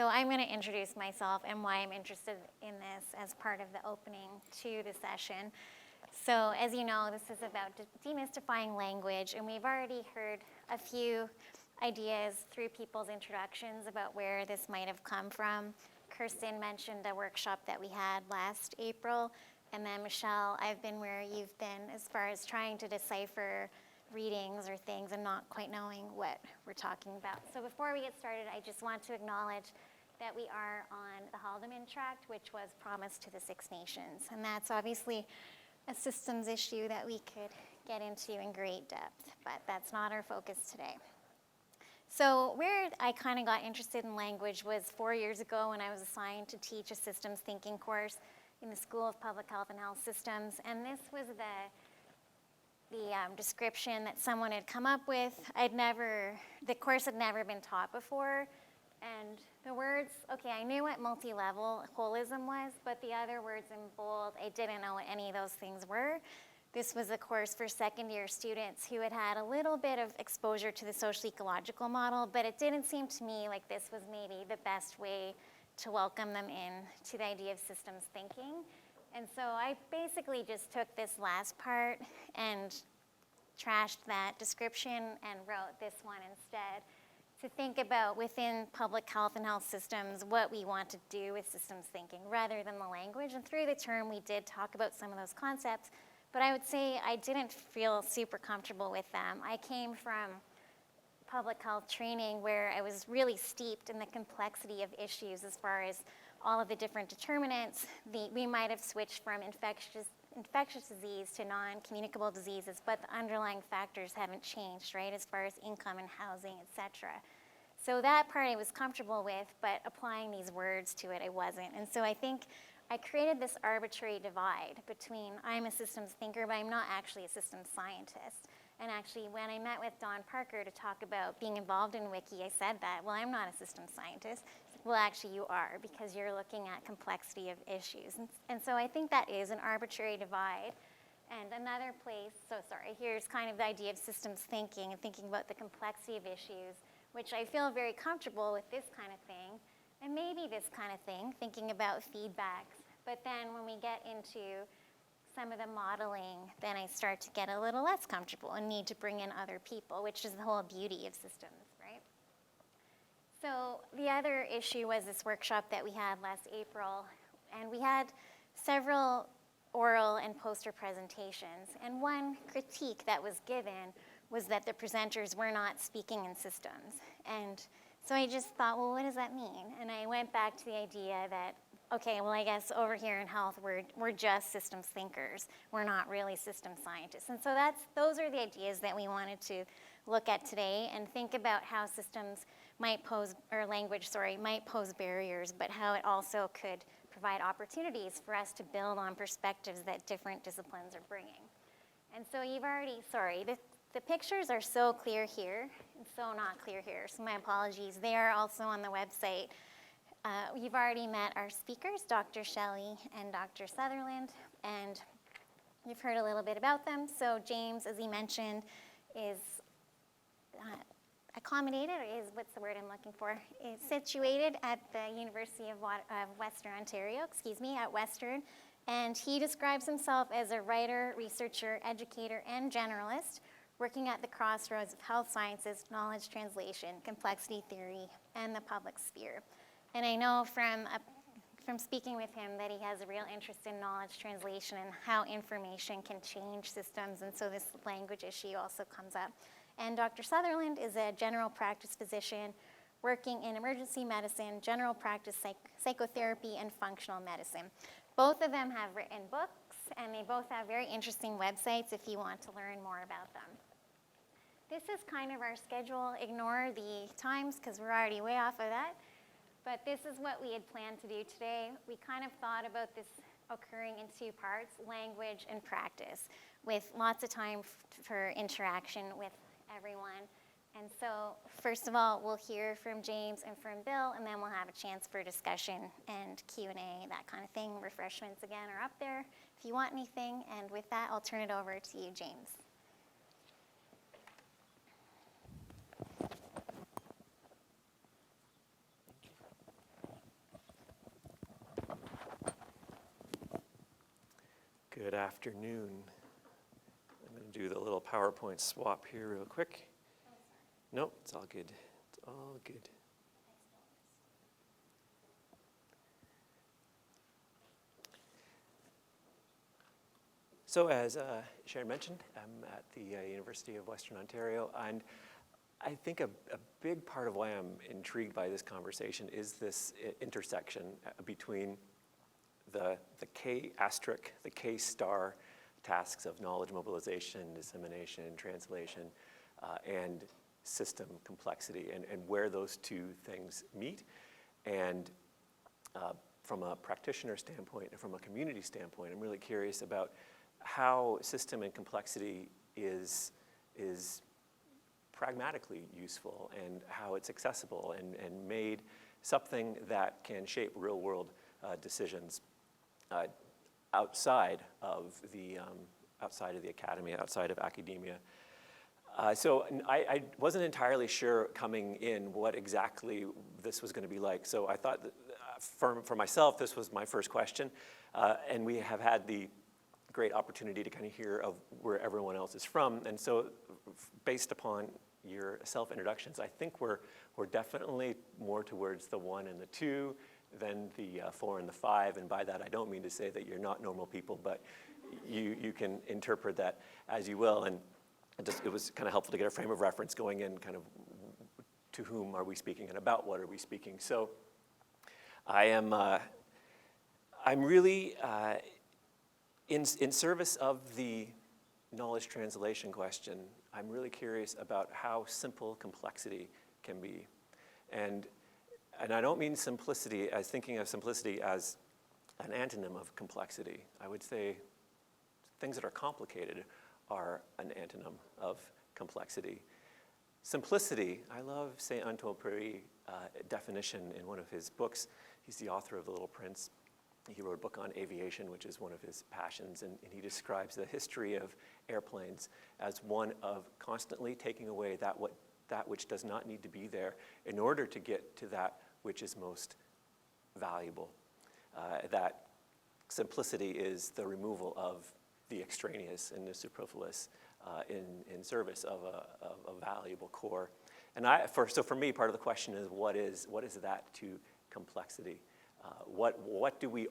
So I'm going to introduce myself and why I'm interested in this as part of the opening to the session. So as you know, this is about demystifying language, and we've already heard a few ideas through people's introductions about where this might have come from. Kirsten mentioned a workshop that we had last April, and then Michelle, I've been where you've been as far as trying to decipher readings or things and not quite knowing what we're talking about. So before we get started, I just want to acknowledge that we are on the Holism tract, which was promised to the Six Nations, and that's obviously a systems issue that we could get into in great depth, but that's not our focus today. So where I kind of got interested in language was 4 years ago when I was assigned to teach a systems thinking course in the School of Public Health and Health Systems, and this was the description that someone had come up with. The course had never been taught before, and the words, okay, I knew what multi-level holism was, but the other words in bold, I didn't know what any of those things were. This was a course for second-year students who had had a little bit of exposure to the social ecological model, but it didn't seem to me like this was maybe the best way to welcome them in to the idea of systems thinking. And so I basically just took this last part and trashed that description and wrote this one instead to think about within public health and health systems what we want to do with systems thinking rather than the language. And through the term, we did talk about some of those concepts, but I would say I didn't feel super comfortable with them. I came from public health training where I was really steeped in the complexity of issues as far as all of the different determinants. We might have switched from infectious disease to non-communicable diseases, but the underlying factors haven't changed, right, as far as income and housing, et cetera. So that part I was comfortable with, but applying these words to it, I wasn't. And so I think I created this arbitrary divide between I'm a systems thinker, but I'm not actually a systems scientist. And actually, when I met with Don Parker to talk about being involved in Wiki, I said that, well, I'm not a systems scientist. Well, actually, you are, because you're looking at complexity of issues. And so I think that is an arbitrary divide. And another place, here's kind of the idea of systems thinking and thinking about the complexity of issues, which I feel very comfortable with this kind of thing, and maybe this kind of thing, thinking about feedbacks. But then when we get into some of the modeling, then I start to get a little less comfortable and need to bring in other people, which is the whole beauty of systems, right? So the other issue was this workshop that we had last April, and we had several oral and poster presentations, and one critique that was given was that the presenters were not speaking in systems. And so I just thought, well, what does that mean? And I went back to the idea that, okay, well, I guess over here in health, we're just systems thinkers. We're not really systems scientists. And so those are the ideas that we wanted to look at today and think about how systems might pose, or language, might pose barriers, but how it also could provide opportunities for us to build on perspectives that different disciplines are bringing. And so you've already, the pictures are so clear here and so not clear here, so my apologies. They are also on the website. You've already met our speakers, Dr. Shelley and Dr. Sutherland, and you've heard a little bit about them. So James, as he mentioned, is accommodated, or is, what's the word I'm looking for, is situated at the University of Western Ontario, at Western, and he describes himself as a writer, researcher, educator, and generalist, working at the crossroads of health sciences, knowledge translation, complexity theory, and the public sphere. And I know from speaking with him that he has a real interest in knowledge translation and how information can change systems, and so this language issue also comes up. And Dr. Sutherland is a general practice physician working in emergency medicine, general practice psychotherapy, and functional medicine. Both of them have written books, and they both have very interesting websites if you want to learn more about them. This is kind of our schedule. Ignore the times because we're already way off of that. But this is what we had planned to do today. We kind of thought about this occurring in two parts, language and practice, with lots of time for interaction with everyone. And so first of all, we'll hear from James and from Bill, and then we'll have a chance for discussion and Q&A, that kind of thing. Refreshments, again, are up there if you want anything. And with that, I'll turn it over to you, James. Good afternoon. I'm going to do the little PowerPoint swap here real quick. Nope, it's all good. It's all good. So as Sharon mentioned, I'm at the University of Western Ontario, and I think a big part of why I'm intrigued by this conversation is this intersection between the K asterisk, the K star tasks of knowledge mobilization, dissemination, translation, and system complexity, and where those two things meet. And from a practitioner standpoint and from a community standpoint, I'm really curious about how system and complexity is pragmatically useful, and how it's accessible and made something that can shape real world decisions outside of the academy, outside of academia. So I wasn't entirely sure coming in what exactly this was going to be like. So I thought that for myself, this was my first question, and we have had the great opportunity to kind of hear of where everyone else is from. And so based upon your self-introductions, I think we're definitely more towards the 1 and the 2 than the 4 and the 5. And by that, I don't mean to say that you're not normal people, but you can interpret that as you will. And it was kind of helpful to get a frame of reference going in, kind of to whom are we speaking and about what are we speaking. So I'm really in service of the knowledge translation question. I'm really curious about how simple complexity can be. And I don't mean simplicity as thinking of simplicity as an antonym of complexity. I would say things that are complicated are an antonym of complexity. Simplicity, I love Saint-Exupéry's definition in one of his books. He's the author of The Little Prince. He wrote a book on aviation, which is one of his passions, and he describes the history of airplanes as one of constantly taking away that which does not need to be there in order to get to that which is most valuable. That simplicity is the removal of the extraneous and the superfluous in service of a valuable core. And so for me, part of the question is what is that to complexity? What do we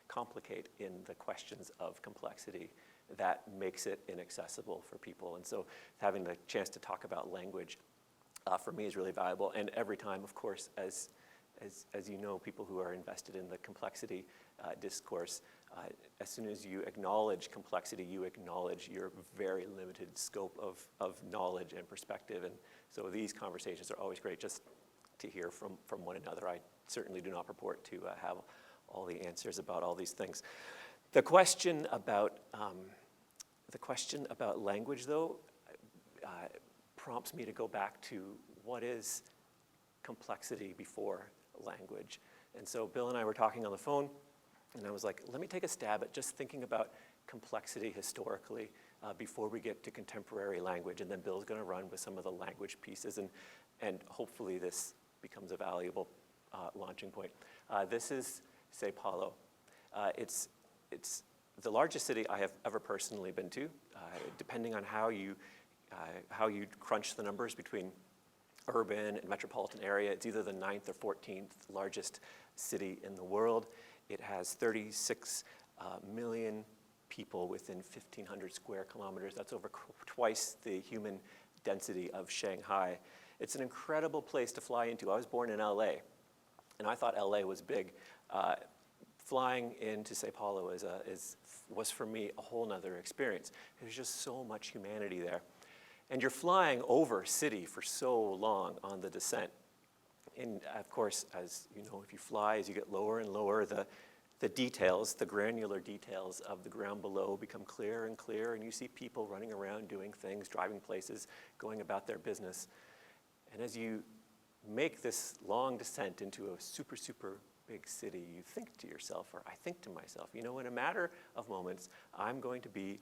complicate in the questions of complexity that makes it inaccessible for people? And so having the chance to talk about language for me is really valuable. And every time, of course, as you know, people who are invested in the complexity discourse, as soon as you acknowledge complexity, you acknowledge your very limited scope of knowledge and perspective. And so these conversations are always great just to hear from one another. I certainly do not purport to have all the answers about all these things. The question about language, though, prompts me to go back to what is complexity before language. And so Bill and I were talking on the phone, and I was like, let me take a stab at just thinking about complexity historically before we get to contemporary language. And then Bill's going to run with some of the language pieces, and hopefully this becomes a valuable launching point. This is Sao Paulo. It's the largest city I have ever personally been to. Depending on how you crunch the numbers between urban and metropolitan area, it's either the 9th or 14th largest city in the world. It has 36 million people within 1,500 square kilometers. That's over twice the human density of Shanghai. It's an incredible place to fly into. I was born in LA, and I thought LA was big. Flying into Sao Paulo was for me a whole nother experience. There's just so much humanity there. And you're flying over city for so long on the descent. And of course, as you know, if you fly, as you get lower and lower, the details, the granular details of the ground below become clearer and clearer, and you see people running around doing things, driving places, going about their business. And as you make this long descent into a super, super big city, you think to yourself, or I think to myself, you know, in a matter of moments, I'm going to be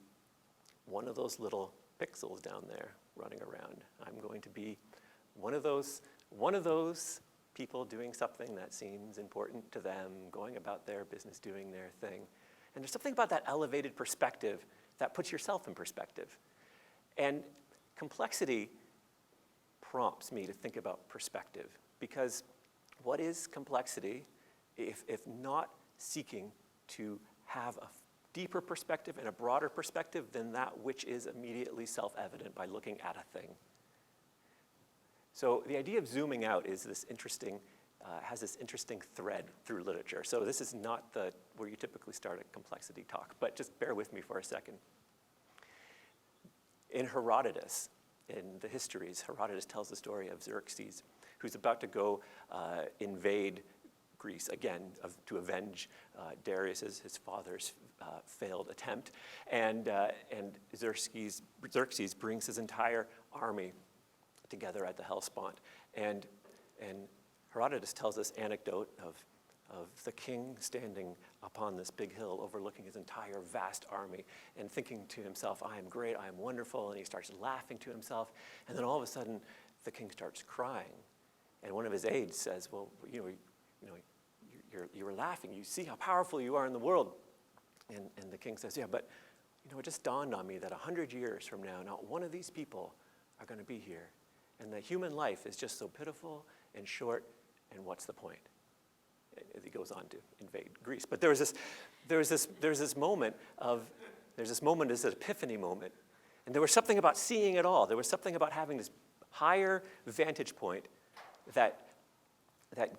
one of those little pixels down there running around. I'm going to be one of those people doing something that seems important to them, going about their business, doing their thing. And there's something about that elevated perspective that puts yourself in perspective. And complexity prompts me to think about perspective, because what is complexity if not seeking to have a deeper perspective and a broader perspective than that which is immediately self-evident by looking at a thing? So the idea of zooming out is this interesting, has this interesting thread through literature. So this is not where you typically start a complexity talk, but just bear with me for a second. In Herodotus, in the histories, Herodotus tells the story of Xerxes, who's about to go invade Greece again to avenge Darius's, his father's failed attempt. And Xerxes brings his entire army together at the Hellespont. And Herodotus tells this anecdote of the king standing upon this big hill overlooking his entire vast army and thinking to himself, I am great, I am wonderful, and he starts laughing to himself. And then all of a sudden, the king starts crying. And one of his aides says, well, you were laughing. You see how powerful you are in the world. And the king says, yeah, but it just dawned on me that 100 years from now, not one of these people are going to be here. And that human life is just so pitiful and short, and what's the point? And he goes on to invade Greece. But there's this moment, this epiphany moment. And there was something about seeing it all. There was something about having this higher vantage point that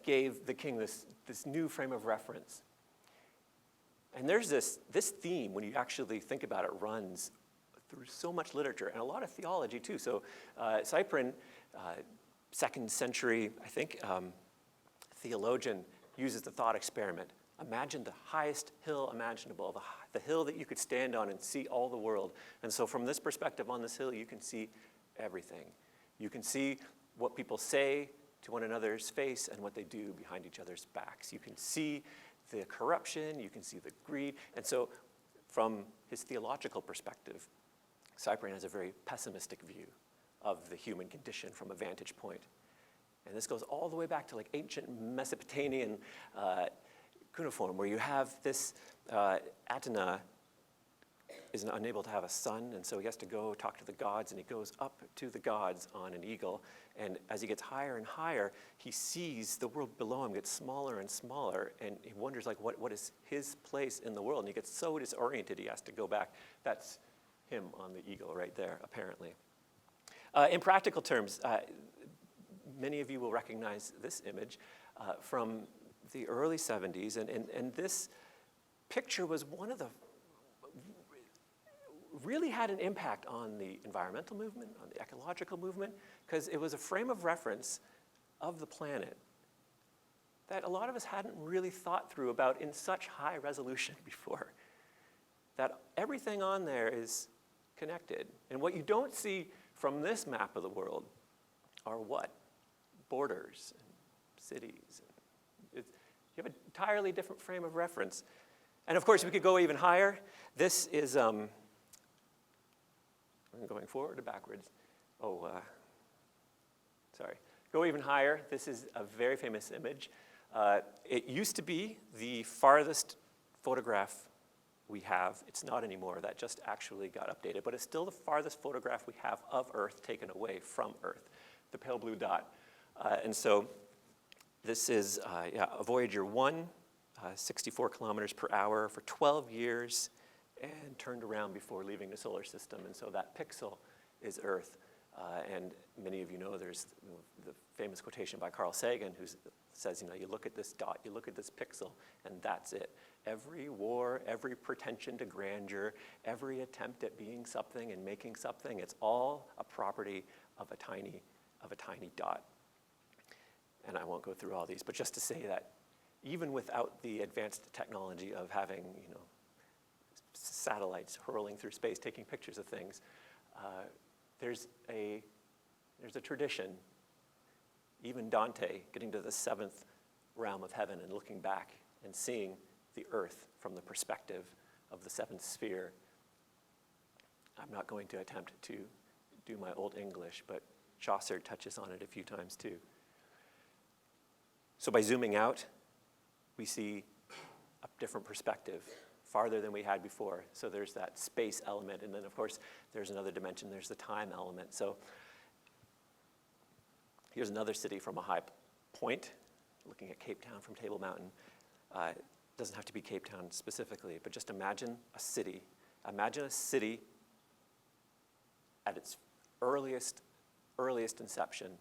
gave the king this new frame of reference. And there's this theme, when you actually think about it, runs through so much literature and a lot of theology too. So Cyprian, 2nd century, I think, theologian, uses the thought experiment. Imagine the highest hill imaginable, the hill that you could stand on and see all the world. And so from this perspective on this hill, you can see everything. You can see what people say to one another's face and what they do behind each other's backs. You can see the corruption, you can see the greed. And so from his theological perspective, Cyprian has a very pessimistic view of the human condition from a vantage point. And this goes all the way back to like ancient Mesopotamian cuneiform, where you have this Atenna is unable to have a son, and so he has to go talk to the gods, and he goes up to the gods on an eagle. And as he gets higher and higher, he sees the world below him get smaller and smaller, and he wonders, like, what is his place in the world? And he gets so disoriented, he has to go back. That's him on the eagle right there, apparently. In practical terms, many of you will recognize this image from the early 70s, and this picture was one of the really had an impact on the environmental movement, on the ecological movement, because it was a frame of reference of the planet that a lot of us hadn't really thought through about in such high resolution before. That everything on there is connected. And what you don't see from this map of the world are what? Borders and cities. You have an entirely different frame of reference. And of course, we could go even higher. This is, I'm going forward or backwards? Sorry. Go even higher. This is a very famous image. It used to be the farthest photograph we have. It's not anymore. That just actually got updated. But it's still the farthest photograph we have of Earth taken away from Earth, the pale blue dot. And so this is a Voyager 1, 64 kilometers per hour for 12 years, and turned around before leaving the solar system. And so that pixel is Earth. And many of you know there's the famous quotation by Carl Sagan, who says, you look at this dot, you look at this pixel, and that's it. Every war, every pretension to grandeur, every attempt at being something and making something, it's all a property of a tiny dot. And I won't go through all these, but just to say that even without the advanced technology of having, satellites hurling through space, taking pictures of things, there's a tradition, even Dante getting to the 7th realm of heaven and looking back and seeing the earth from the perspective of the 7th sphere. I'm not going to attempt to do my old English, but Chaucer touches on it a few times too. So by zooming out, we see a different perspective farther than we had before. So there's that space element. And then, of course, there's another dimension. There's the time element. So here's another city from a high point, looking at Cape Town from Table Mountain. It doesn't have to be Cape Town specifically, but just imagine a city. Imagine a city at its earliest inception,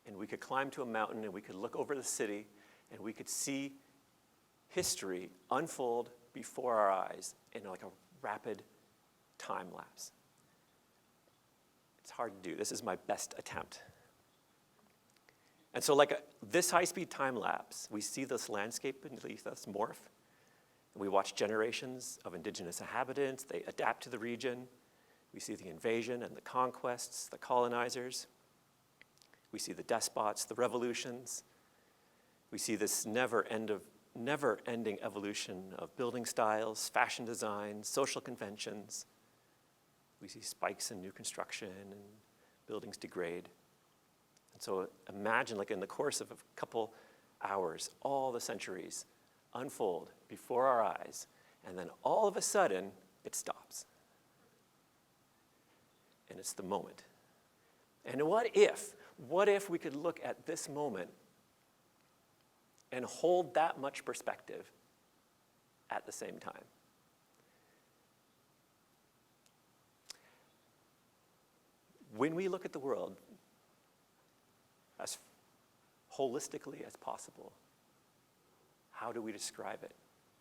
and we could climb to a mountain and we could look over the city and we could see history unfold before our eyes in like a rapid time lapse. It's hard to do. This is my best attempt. And so like this high-speed time lapse, we see this landscape beneath us morph. And we watch generations of indigenous inhabitants. They adapt to the region. We see the invasion and the conquests, the colonizers. We see the despots, the revolutions. We see this never-ending evolution of building styles, fashion designs, social conventions. We see spikes in new construction and buildings degrade. And so imagine, like in the course of a couple hours, all the centuries unfold before our eyes, and then all of a sudden, it stops. And it's the moment. And what if we could look at this moment and hold that much perspective at the same time? When we look at the world as holistically as possible, how do we describe it?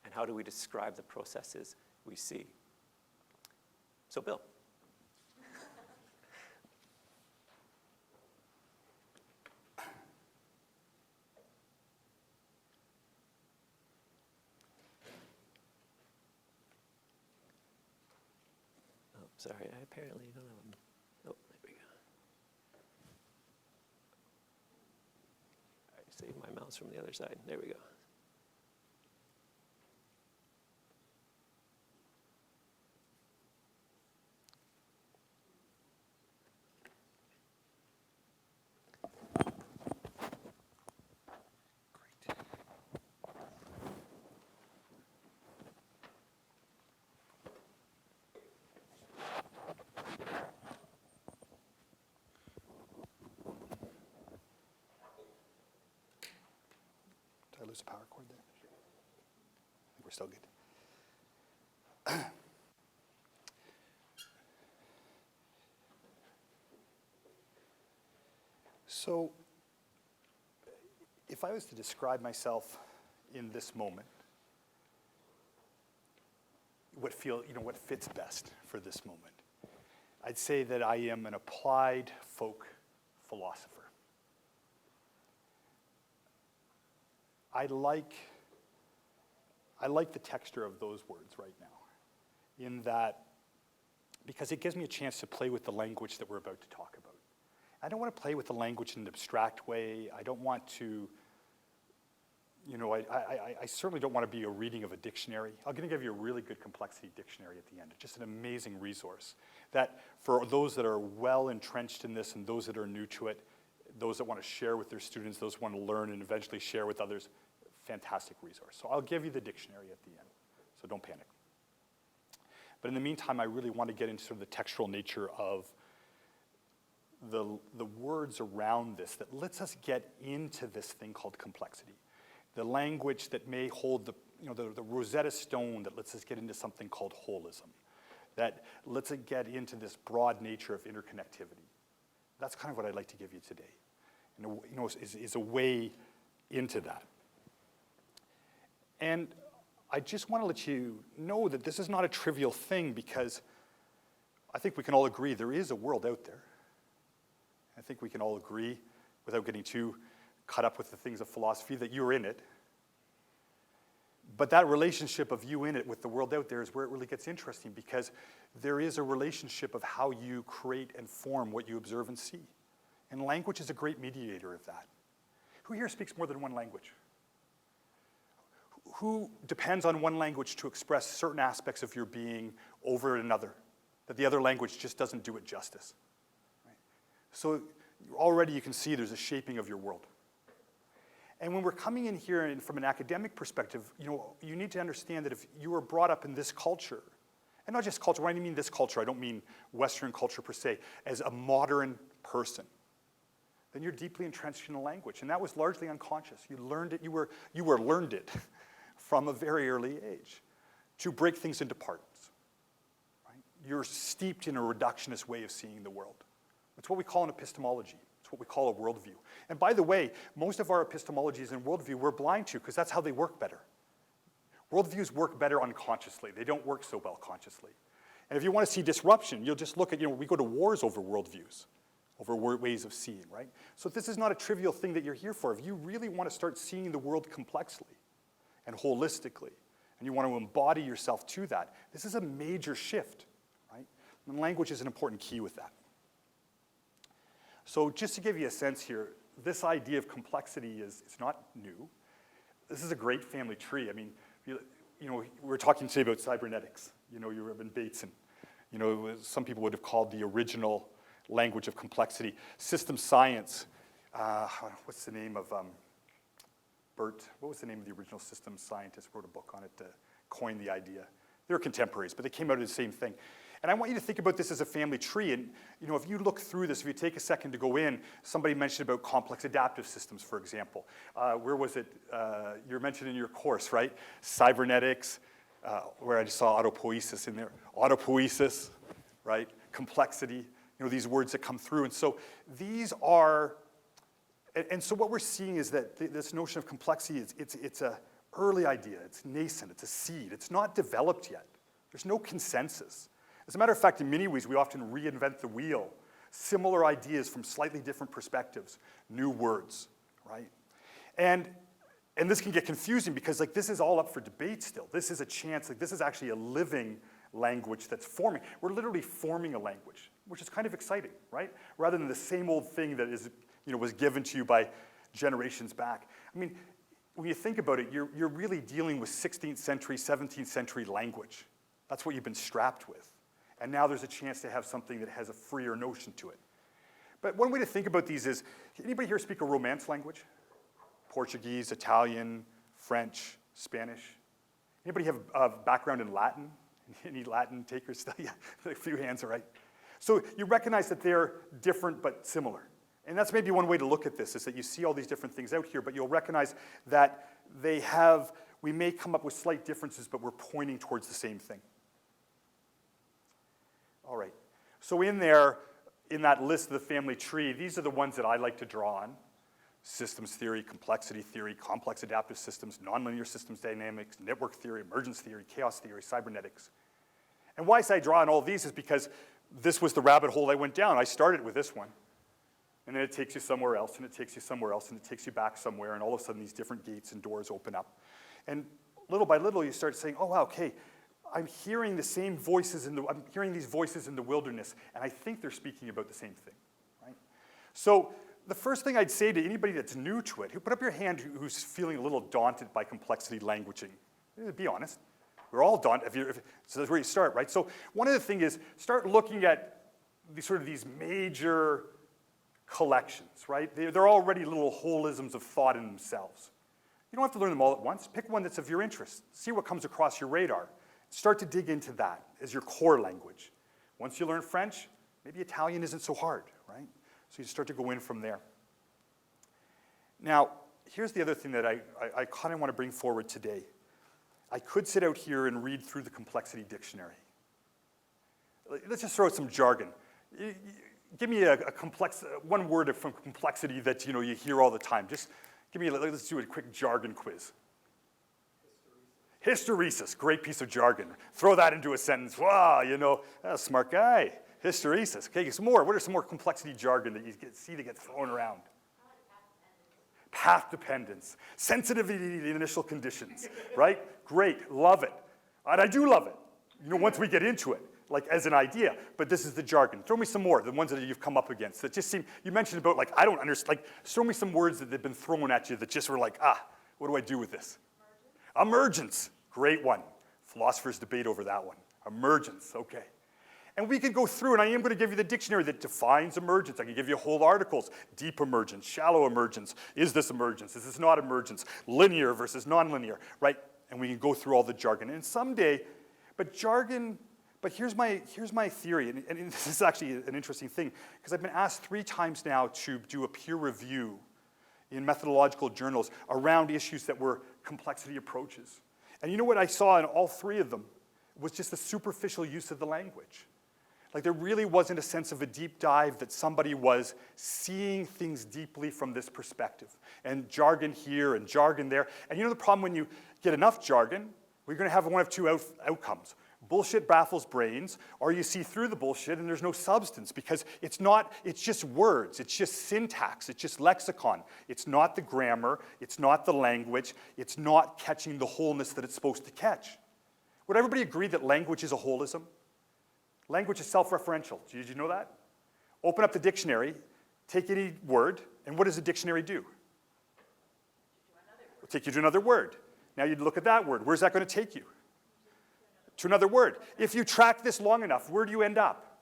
And how do we describe the processes we see? So, Bill. Oh, sorry, I apparently don't have them. Oh, there we go. All right, save my mouse from the other side. There we go. Did I lose a power cord there? I think we're still good. So, if I was to describe myself in this moment, what fits best for this moment, I'd say that I am an applied folk philosopher. I like the texture of those words right now, in that, because it gives me a chance to play with the language that we're about to talk about. I don't want to play with the language in an abstract way. I don't want to, I certainly don't want to be a reading of a dictionary. I'm going to give you a really good complexity dictionary at the end. It's just an amazing resource that for those that are well entrenched in this and those that are new to it, those that want to share with their students, those who want to learn and eventually share with others, fantastic resource. So I'll give you the dictionary at the end, so don't panic. But in the meantime, I really want to get into sort of the textual nature of the words around this that lets us get into this thing called complexity. The language that may hold the Rosetta Stone that lets us get into something called holism, that lets us get into this broad nature of interconnectivity. That's kind of what I'd like to give you today, is a way into that. And I just want to let you know that this is not a trivial thing, because I think we can all agree there is a world out there. I think we can all agree, without getting too caught up with the things of philosophy, that you're in it. But that relationship of you in it with the world out there is where it really gets interesting, because there is a relationship of how you create and form what you observe and see. And language is a great mediator of that. Who here speaks more than one language? Who depends on one language to express certain aspects of your being over another, that the other language just doesn't do it justice? Right? So already you can see there's a shaping of your world. And when we're coming in here and from an academic perspective, you need to understand that if you were brought up in this culture, and not just culture, when I mean this culture, I don't mean Western culture per se, as a modern person, then you're deeply entrenched in a language. And that was largely unconscious. You learned it, you were learned it from a very early age to break things into parts. Right? You're steeped in a reductionist way of seeing the world. It's what we call an epistemology. It's what we call a worldview. And by the way, most of our epistemologies and worldview we're blind to because that's how they work better. Worldviews work better unconsciously. They don't work so well consciously. And if you want to see disruption, you'll just look at, we go to wars over worldviews, over ways of seeing, right? So this is not a trivial thing that you're here for. If you really want to start seeing the world complexly and holistically, and you want to embody yourself to that, this is a major shift, right? And language is an important key with that. So just to give you a sense here, this idea of complexity it's not new. This is a great family tree. I mean, we were talking today about cybernetics. You were in Bateson. Some people would have called the original language of complexity. System science, what's the name of Bert? What was the name of the original systems scientist? Wrote a book on it to coin the idea. They were contemporaries, but they came out of the same thing. And I want you to think about this as a family tree. And if you look through this, if you take a second to go in, somebody mentioned about complex adaptive systems, for example. Where was it? You're mentioned in your course, right? Cybernetics, where I just saw autopoiesis in there. Autopoiesis, right? Complexity, these words that come through. And so these are, and so what we're seeing is that this notion of complexity, it's an early idea. It's nascent. It's a seed. It's not developed yet. There's no consensus. As a matter of fact, in many ways, we often reinvent the wheel. Similar ideas from slightly different perspectives, new words, right? And this can get confusing because this is all up for debate still. This is a chance, this is actually a living language that's forming. We're literally forming a language, which is kind of exciting, right? Rather than the same old thing that is, was given to you by generations back. I mean, when you think about it, you're really dealing with 16th century, 17th century language. That's what you've been strapped with. And now there's a chance to have something that has a freer notion to it. But one way to think about these is, anybody here speak a Romance language? Portuguese, Italian, French, Spanish? Anybody have a background in Latin? Any Latin takers? Yeah, a few hands, all right. So you recognize that they're different but similar. And that's maybe one way to look at this, is that you see all these different things out here, but you'll recognize that we may come up with slight differences, but we're pointing towards the same thing. All right, so in that list of the family tree, these are the ones that I like to draw on. Systems theory, complexity theory, complex adaptive systems, nonlinear systems dynamics, network theory, emergence theory, chaos theory, cybernetics. And why I say I draw on all these is because this was the rabbit hole I went down. I started with this one, and then it takes you somewhere else, and it takes you somewhere else, and it takes you back somewhere, and all of a sudden these different gates and doors open up. And little by little you start saying, oh wow, okay, I'm hearing the same voices I'm hearing these voices in the wilderness, and I think they're speaking about the same thing, right? So the first thing I'd say to anybody that's new to it, put up your hand who's feeling a little daunted by complexity languaging. Be honest. We're all daunted. So that's where you start, right? So one of the things is start looking at these major collections, right? They're already little holisms of thought in themselves. You don't have to learn them all at once. Pick one that's of your interest. See what comes across your radar. Start to dig into that as your core language. Once you learn French, maybe Italian isn't so hard, right? So you start to go in from there. Now, here's the other thing that I kind of want to bring forward today. I could sit out here and read through the complexity dictionary. Let's just throw out some jargon. Give me one word from complexity that you hear all the time. Just give me, let's do a quick jargon quiz. Hysteresis, great piece of jargon. Throw that into a sentence. Wow, smart guy. Hysteresis. Okay, some more. What are some more complexity jargon that you see that get thrown around? Path dependence. Sensitivity to initial conditions, right? Great, love it. And I do love it, once we get into it, as an idea. But this is the jargon. Throw me some more, the ones that you've come up against that just seem, you mentioned about I don't understand, throw me some words that have been thrown at you that just were what do I do with this? Emergence, great one. Philosophers debate over that one. Emergence, okay. And we could go through, and I am going to give you the dictionary that defines emergence. I can give you whole articles: deep emergence, shallow emergence, is this emergence, is this not emergence, linear versus nonlinear, right? And we can go through all the jargon. And someday, but here's my theory, and this is actually an interesting thing, because I've been asked 3 times now to do a peer review in methodological journals around issues that were complexity approaches. And you know what I saw in all 3 of them was just the superficial use of the language. Like, there really wasn't a sense of a deep dive that somebody was seeing things deeply from this perspective. And jargon here and jargon there. And you know the problem when you get enough jargon? We're going to have one of 2 outcomes. Bullshit baffles brains, or you see through the bullshit and there's no substance, because it's just words, it's just syntax, it's just lexicon. It's not the grammar, it's not the language, it's not catching the wholeness that it's supposed to catch. Would everybody agree that language is a holism? Language is self-referential. Did you know that? Open up the dictionary, take any word, and what does the dictionary do? It'll take you to another word. Now you look at that word. Where's that going to take you? To another word. If you track this long enough, where do you end up?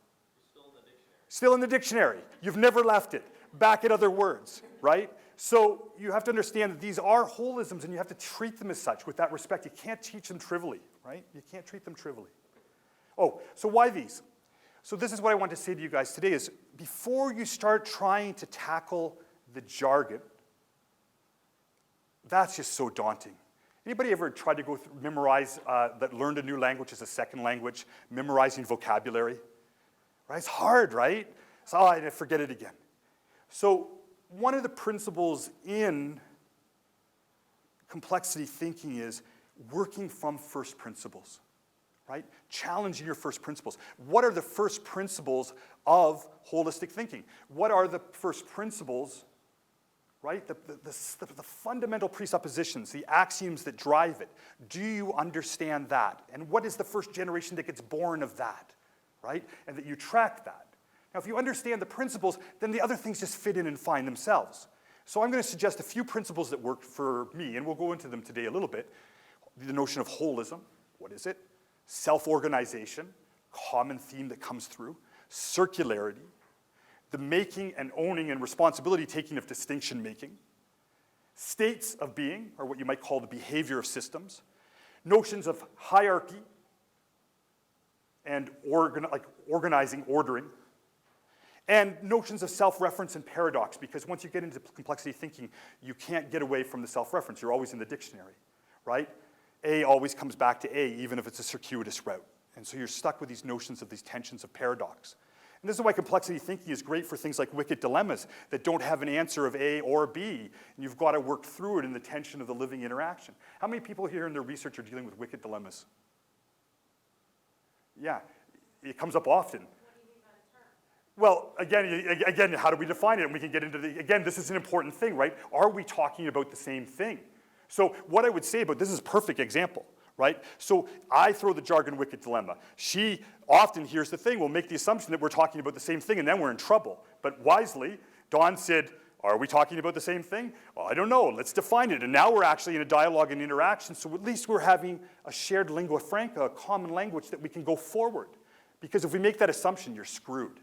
Still in the dictionary. You've never left it. Back at other words, right? So you have to understand that these are holisms, and you have to treat them as such with that respect. You can't teach them trivially, right? You can't treat them trivially. Oh, so why these? So this is what I want to say to you guys today is, before you start trying to tackle the jargon, that's just so daunting. Anybody ever tried to go through, memorize, that learned a new language as a second language, memorizing vocabulary? Right? It's hard, right? So, I forget it again. So one of the principles in complexity thinking is working from first principles. Right? Challenging your first principles. What are the first principles of holistic thinking? What are the first principles, right? The fundamental presuppositions, the axioms that drive it. Do you understand that? And what is the first generation that gets born of that, right? And that you track that. Now, if you understand the principles, then the other things just fit in and find themselves. So I'm going to suggest a few principles that work for me, and we'll go into them today a little bit. The notion of holism, what is it? Self-organization, common theme that comes through. Circularity, the making and owning and responsibility taking of distinction making. States of being, or what you might call the behavior of systems. Notions of hierarchy and organizing, ordering. And notions of self-reference and paradox, because once you get into complexity thinking, you can't get away from the self-reference. You're always in the dictionary, right? A always comes back to A, even if it's a circuitous route. And so you're stuck with these notions of these tensions of paradox. And this is why complexity thinking is great for things like wicked dilemmas that don't have an answer of A or B, and you've got to work through it in the tension of the living interaction. How many people here in their research are dealing with wicked dilemmas? Yeah, it comes up often. Well, again, how do we define it? And we can get into again, this is an important thing, right? Are we talking about the same thing? So what I would say about this is a perfect example, right? So I throw the jargon wicked dilemma. She often, here's the thing, will make the assumption that we're talking about the same thing, and then we're in trouble. But wisely, Dawn said, are we talking about the same thing? Well, I don't know, let's define it. And now we're actually in a dialogue and interaction, so at least we're having a shared lingua franca, a common language that we can go forward. Because if we make that assumption, you're screwed,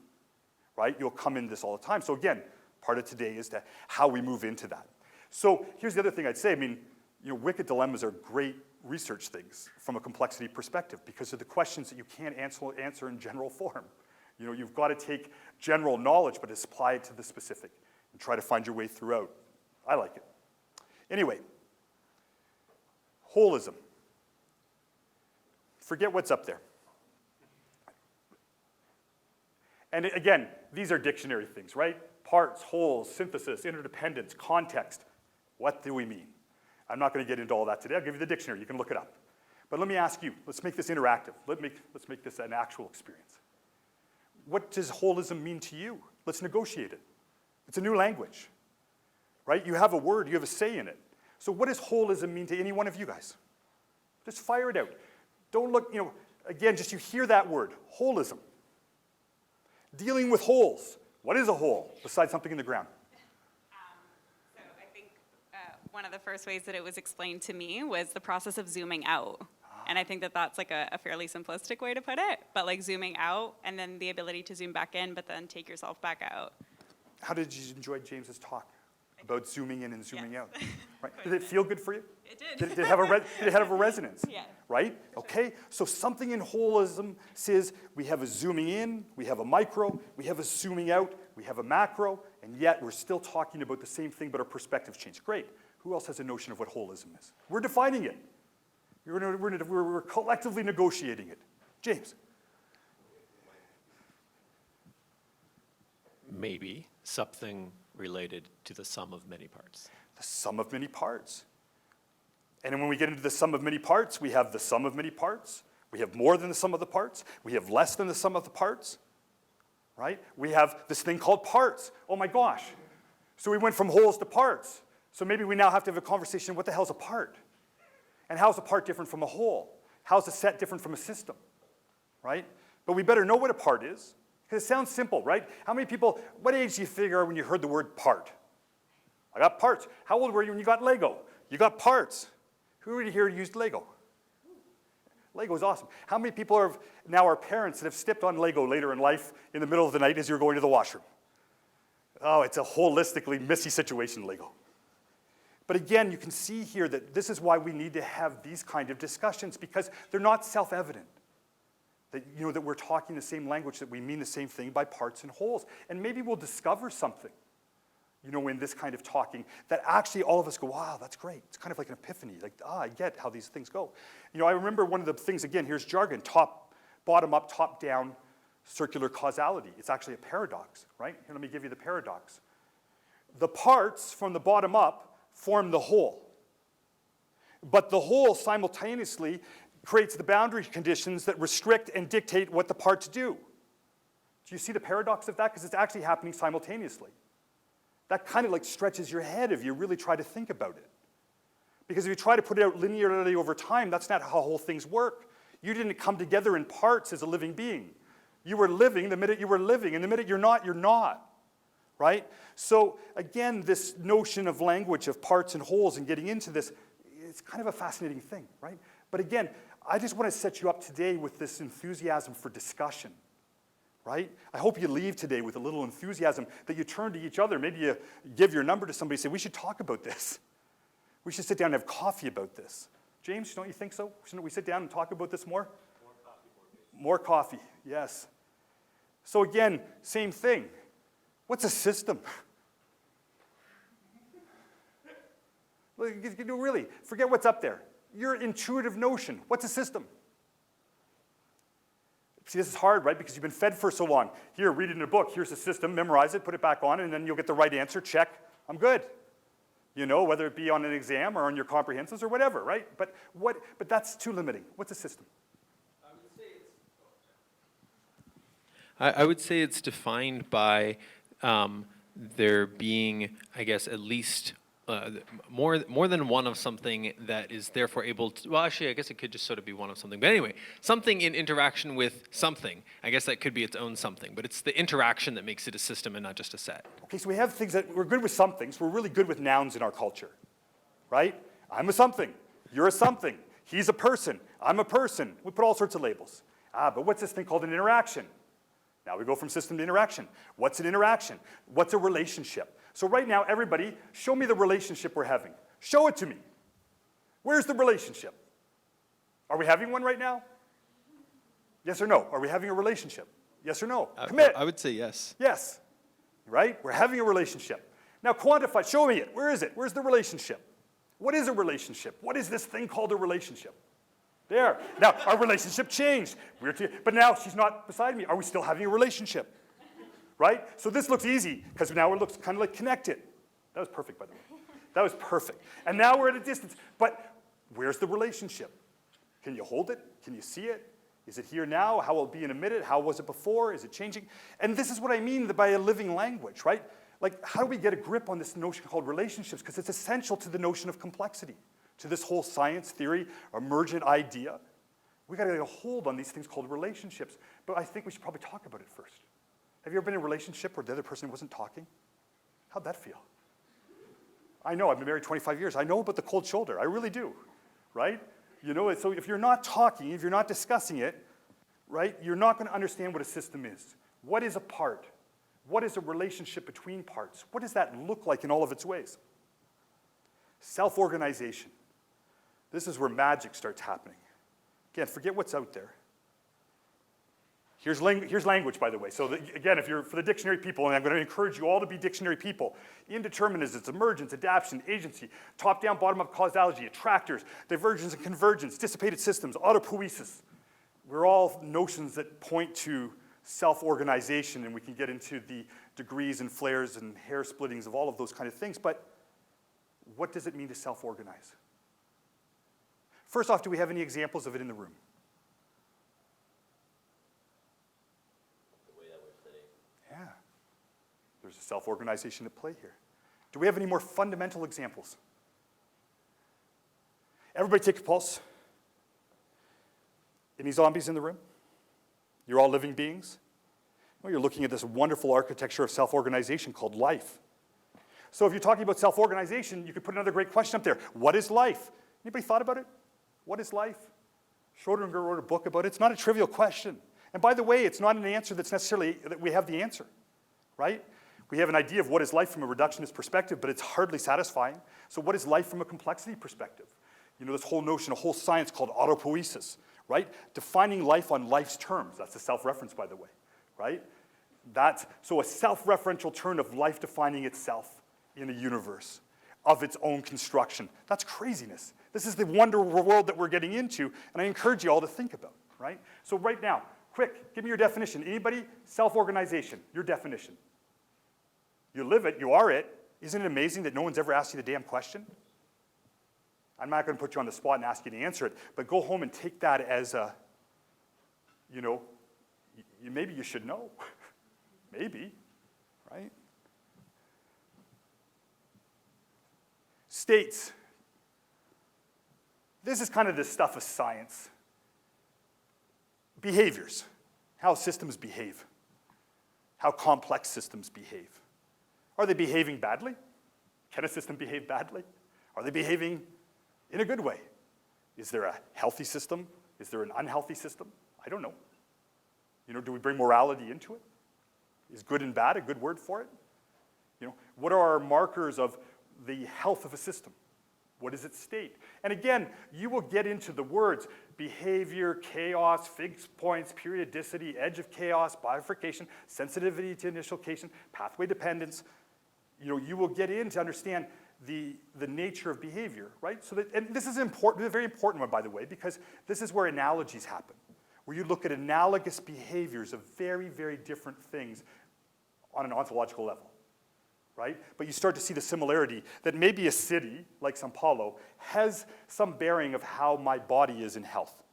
right? You'll come in this all the time. So again, part of today is how we move into that. So here's the other thing I'd say. I mean, wicked dilemmas are great research things from a complexity perspective because of the questions that you can't answer in general form. You've got to take general knowledge, but apply it to the specific and try to find your way throughout. I like it. Anyway, holism. Forget what's up there. And again, these are dictionary things, right? Parts, wholes, synthesis, interdependence, context. What do we mean? I'm not going to get into all that today. I'll give you the dictionary. You can look it up. But let me ask you. Let's make this interactive. Let's make this an actual experience. What does holism mean to you? Let's negotiate it. It's a new language, right? You have a word. You have a say in it. So what does holism mean to any one of you guys? Just fire it out. Don't look, again, just you hear that word, holism. Dealing with holes. What is a hole besides something in the ground? So I think one of the first ways that it was explained to me was the process of zooming out. And I think that that's like a fairly simplistic way to put it, but like zooming out and then the ability to zoom back in, but then take yourself back out. How did you enjoy James's talk about zooming in and zooming Yes. out? Right? Did it feel good for you? It did. Did it have a resonance? Yeah. Right? Okay, so something in holism says we have a zooming in, we have a micro, we have a zooming out, we have a macro, and yet we're still talking about the same thing, but our perspectives change. Great. Who else has a notion of what holism is? We're defining it. We're collectively negotiating it. James. Maybe something related to the sum of many parts. The sum of many parts. And then when we get into the sum of many parts, we have the sum of many parts. We have more than the sum of the parts. We have less than the sum of the parts. Right? We have this thing called parts. Oh my gosh. So we went from wholes to parts. So maybe we now have to have a conversation, what the hell's a part? And how's a part different from a whole? How's a set different from a system? Right? But we better know what a part is. Because it sounds simple, right? How many people, what age do you figure when you heard the word part? I got parts. How old were you when you got Lego? You got parts. Who here used Lego? Lego is awesome. How many people are now our parents that have stepped on Lego later in life in the middle of the night as you're going to the washroom? Oh, it's a holistically messy situation, Lego. But again, you can see here that this is why we need to have these kind of discussions, because they're not self-evident. That we're talking the same language, that we mean the same thing by parts and wholes. And maybe we'll discover something, in this kind of talking, that actually all of us go, wow, that's great. It's kind of like an epiphany, like, I get how these things go. I remember one of the things, again, here's jargon, bottom up, top down, circular causality. It's actually a paradox, right? Here, let me give you the paradox. The parts from the bottom up form the whole. But the whole simultaneously creates the boundary conditions that restrict and dictate what the parts do. Do you see the paradox of that? Because it's actually happening simultaneously. That kind of like stretches your head if you really try to think about it. Because if you try to put it out linearly over time, that's not how whole things work. You didn't come together in parts as a living being. You were living the minute you were living, and the minute you're not, you're not. Right? So again, this notion of language, of parts and wholes, and getting into this, it's kind of a fascinating thing, right? But again, I just want to set you up today with this enthusiasm for discussion, right? I hope you leave today with a little enthusiasm, that you turn to each other. Maybe you give your number to somebody and say, we should talk about this. We should sit down and have coffee about this. James, don't you think so? Shouldn't we sit down and talk about this more? More coffee, more good. More coffee, yes. So again, same thing. What's a system? Really, forget what's up there. Your intuitive notion. What's a system? See, this is hard, right? Because you've been fed for so long. Here, read it in a book. Here's a system. Memorize it. Put it back on, and then you'll get the right answer. Check. I'm good. Whether it be on an exam or on your comprehensives or whatever, right? But that's too limiting. What's a system? I would say it's defined by there being, I guess, at least more than one of something that is therefore able to, well, actually, I guess it could just sort of be one of something. But anyway, something in interaction with something. I guess that could be its own something. But it's the interaction that makes it a system and not just a set. Okay, so we have things that we're good with some things. We're really good with nouns in our culture, right? I'm a something. You're a something. He's a person. I'm a person. We put all sorts of labels. But what's this thing called an interaction? Now we go from system to interaction. What's an interaction? What's a relationship? So right now, everybody, show me the relationship we're having. Show it to me. Where's the relationship? Are we having one right now? Yes or no? Are we having a relationship? Yes or no? Commit. I would say yes. Yes. Right? We're having a relationship. Now quantify, show me it. Where is it? Where's the relationship? What is a relationship? What is this thing called a relationship? There. Now, our relationship changed. But now she's not beside me. Are we still having a relationship? Right? So this looks easy, because now it looks kind of like connected. That was perfect, by the way. That was perfect. And now we're at a distance. But where's the relationship? Can you hold it? Can you see it? Is it here now? How will it be in a minute? How was it before? Is it changing? And this is what I mean by a living language, right? Like, how do we get a grip on this notion called relationships? Because it's essential to the notion of complexity, to this whole science theory, emergent idea. We got to get a hold on these things called relationships. But I think we should probably talk about it first. Have you ever been in a relationship where the other person wasn't talking? How'd that feel? I know, I've been married 25 years. I know about the cold shoulder. I really do, right? So if you're not talking, if you're not discussing it, right, you're not going to understand what a system is. What is a part? What is a relationship between parts? What does that look like in all of its ways? Self-organization. This is where magic starts happening. Again, forget what's out there. Here's language, by the way. So again, if you're for the dictionary people, and I'm going to encourage you all to be dictionary people, indeterminism, emergence, adaptation, agency, top-down, bottom-up causality, attractors, divergence and convergence, dissipated systems, autopoiesis. We're all notions that point to self-organization, and we can get into the degrees and flares and hair splittings of all of those kind of things, but what does it mean to self-organize? First off, do we have any examples of it in the room? Yeah. There's a self-organization at play here. Do we have any more fundamental examples? Everybody take a pulse. Any zombies in the room? You're all living beings? Well, you're looking at this wonderful architecture of self-organization called life. So if you're talking about self-organization, you could put another great question up there. What is life? Anybody thought about it? What is life? Schrodinger wrote a book about it. It's not a trivial question. And by the way, it's not an answer that's necessarily that we have the answer, right? We have an idea of what is life from a reductionist perspective, but it's hardly satisfying. So what is life from a complexity perspective? This whole notion, a whole science called autopoiesis, right? Defining life on life's terms. That's a self-reference, by the way, right? So a self-referential turn of life defining itself in a universe of its own construction. That's craziness. This is the wonder world that we're getting into, and I encourage you all to think about, right? So right now, quick, give me your definition. Anybody? Self-organization, your definition. You live it, you are it. Isn't it amazing that no one's ever asked you the damn question? I'm not going to put you on the spot and ask you to answer it, but go home and take that as a, maybe you should know. Maybe, right? States. This is kind of the stuff of science. Behaviors, how systems behave, how complex systems behave. Are they behaving badly? Can a system behave badly? Are they behaving in a good way? Is there a healthy system? Is there an unhealthy system? I don't know. Do we bring morality into it? Is good and bad a good word for it? What are our markers of the health of a system? What is its state? And again, you will get into the words behavior, chaos, fixed points, periodicity, edge of chaos, bifurcation, sensitivity to initialization, pathway dependence. You will get in to understand the nature of behavior, right? And this is important, a very important one, by the way, because this is where analogies happen, where you look at analogous behaviors of very, very different things on an ontological level. Right? But you start to see the similarity that maybe a city, like São Paulo, has some bearing of how my body is in health.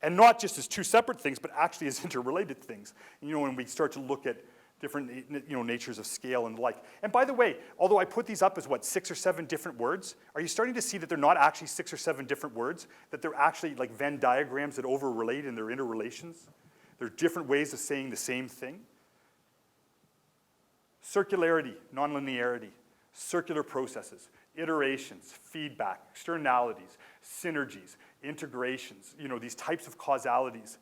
And not just as two separate things, but actually as interrelated things. When we start to look at different natures of scale and the like. And by the way, although I put these up as 6 or 7 different words, are you starting to see that they're not actually 6 or 7 different words? That they're actually like Venn diagrams that over-relate in their interrelations? They're different ways of saying the same thing. Circularity, nonlinearity, circular processes, iterations, feedback, externalities, synergies, integrations, these types of causalities.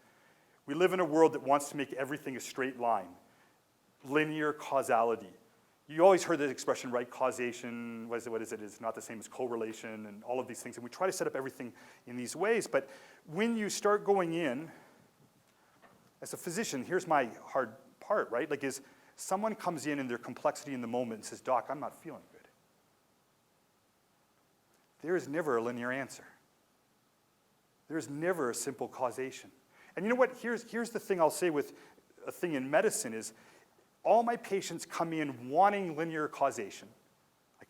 We live in a world that wants to make everything a straight line. Linear causality. You always heard that expression, right? Causation, what is it? It's not the same as correlation and all of these things. And we try to set up everything in these ways. But when you start going in, as a physician, here's my hard part, right? Someone comes in their complexity in the moment and says, Doc, I'm not feeling good. There is never a linear answer. There is never a simple causation. And you know what? Here's the thing I'll say with a thing in medicine is all my patients come in wanting linear causation.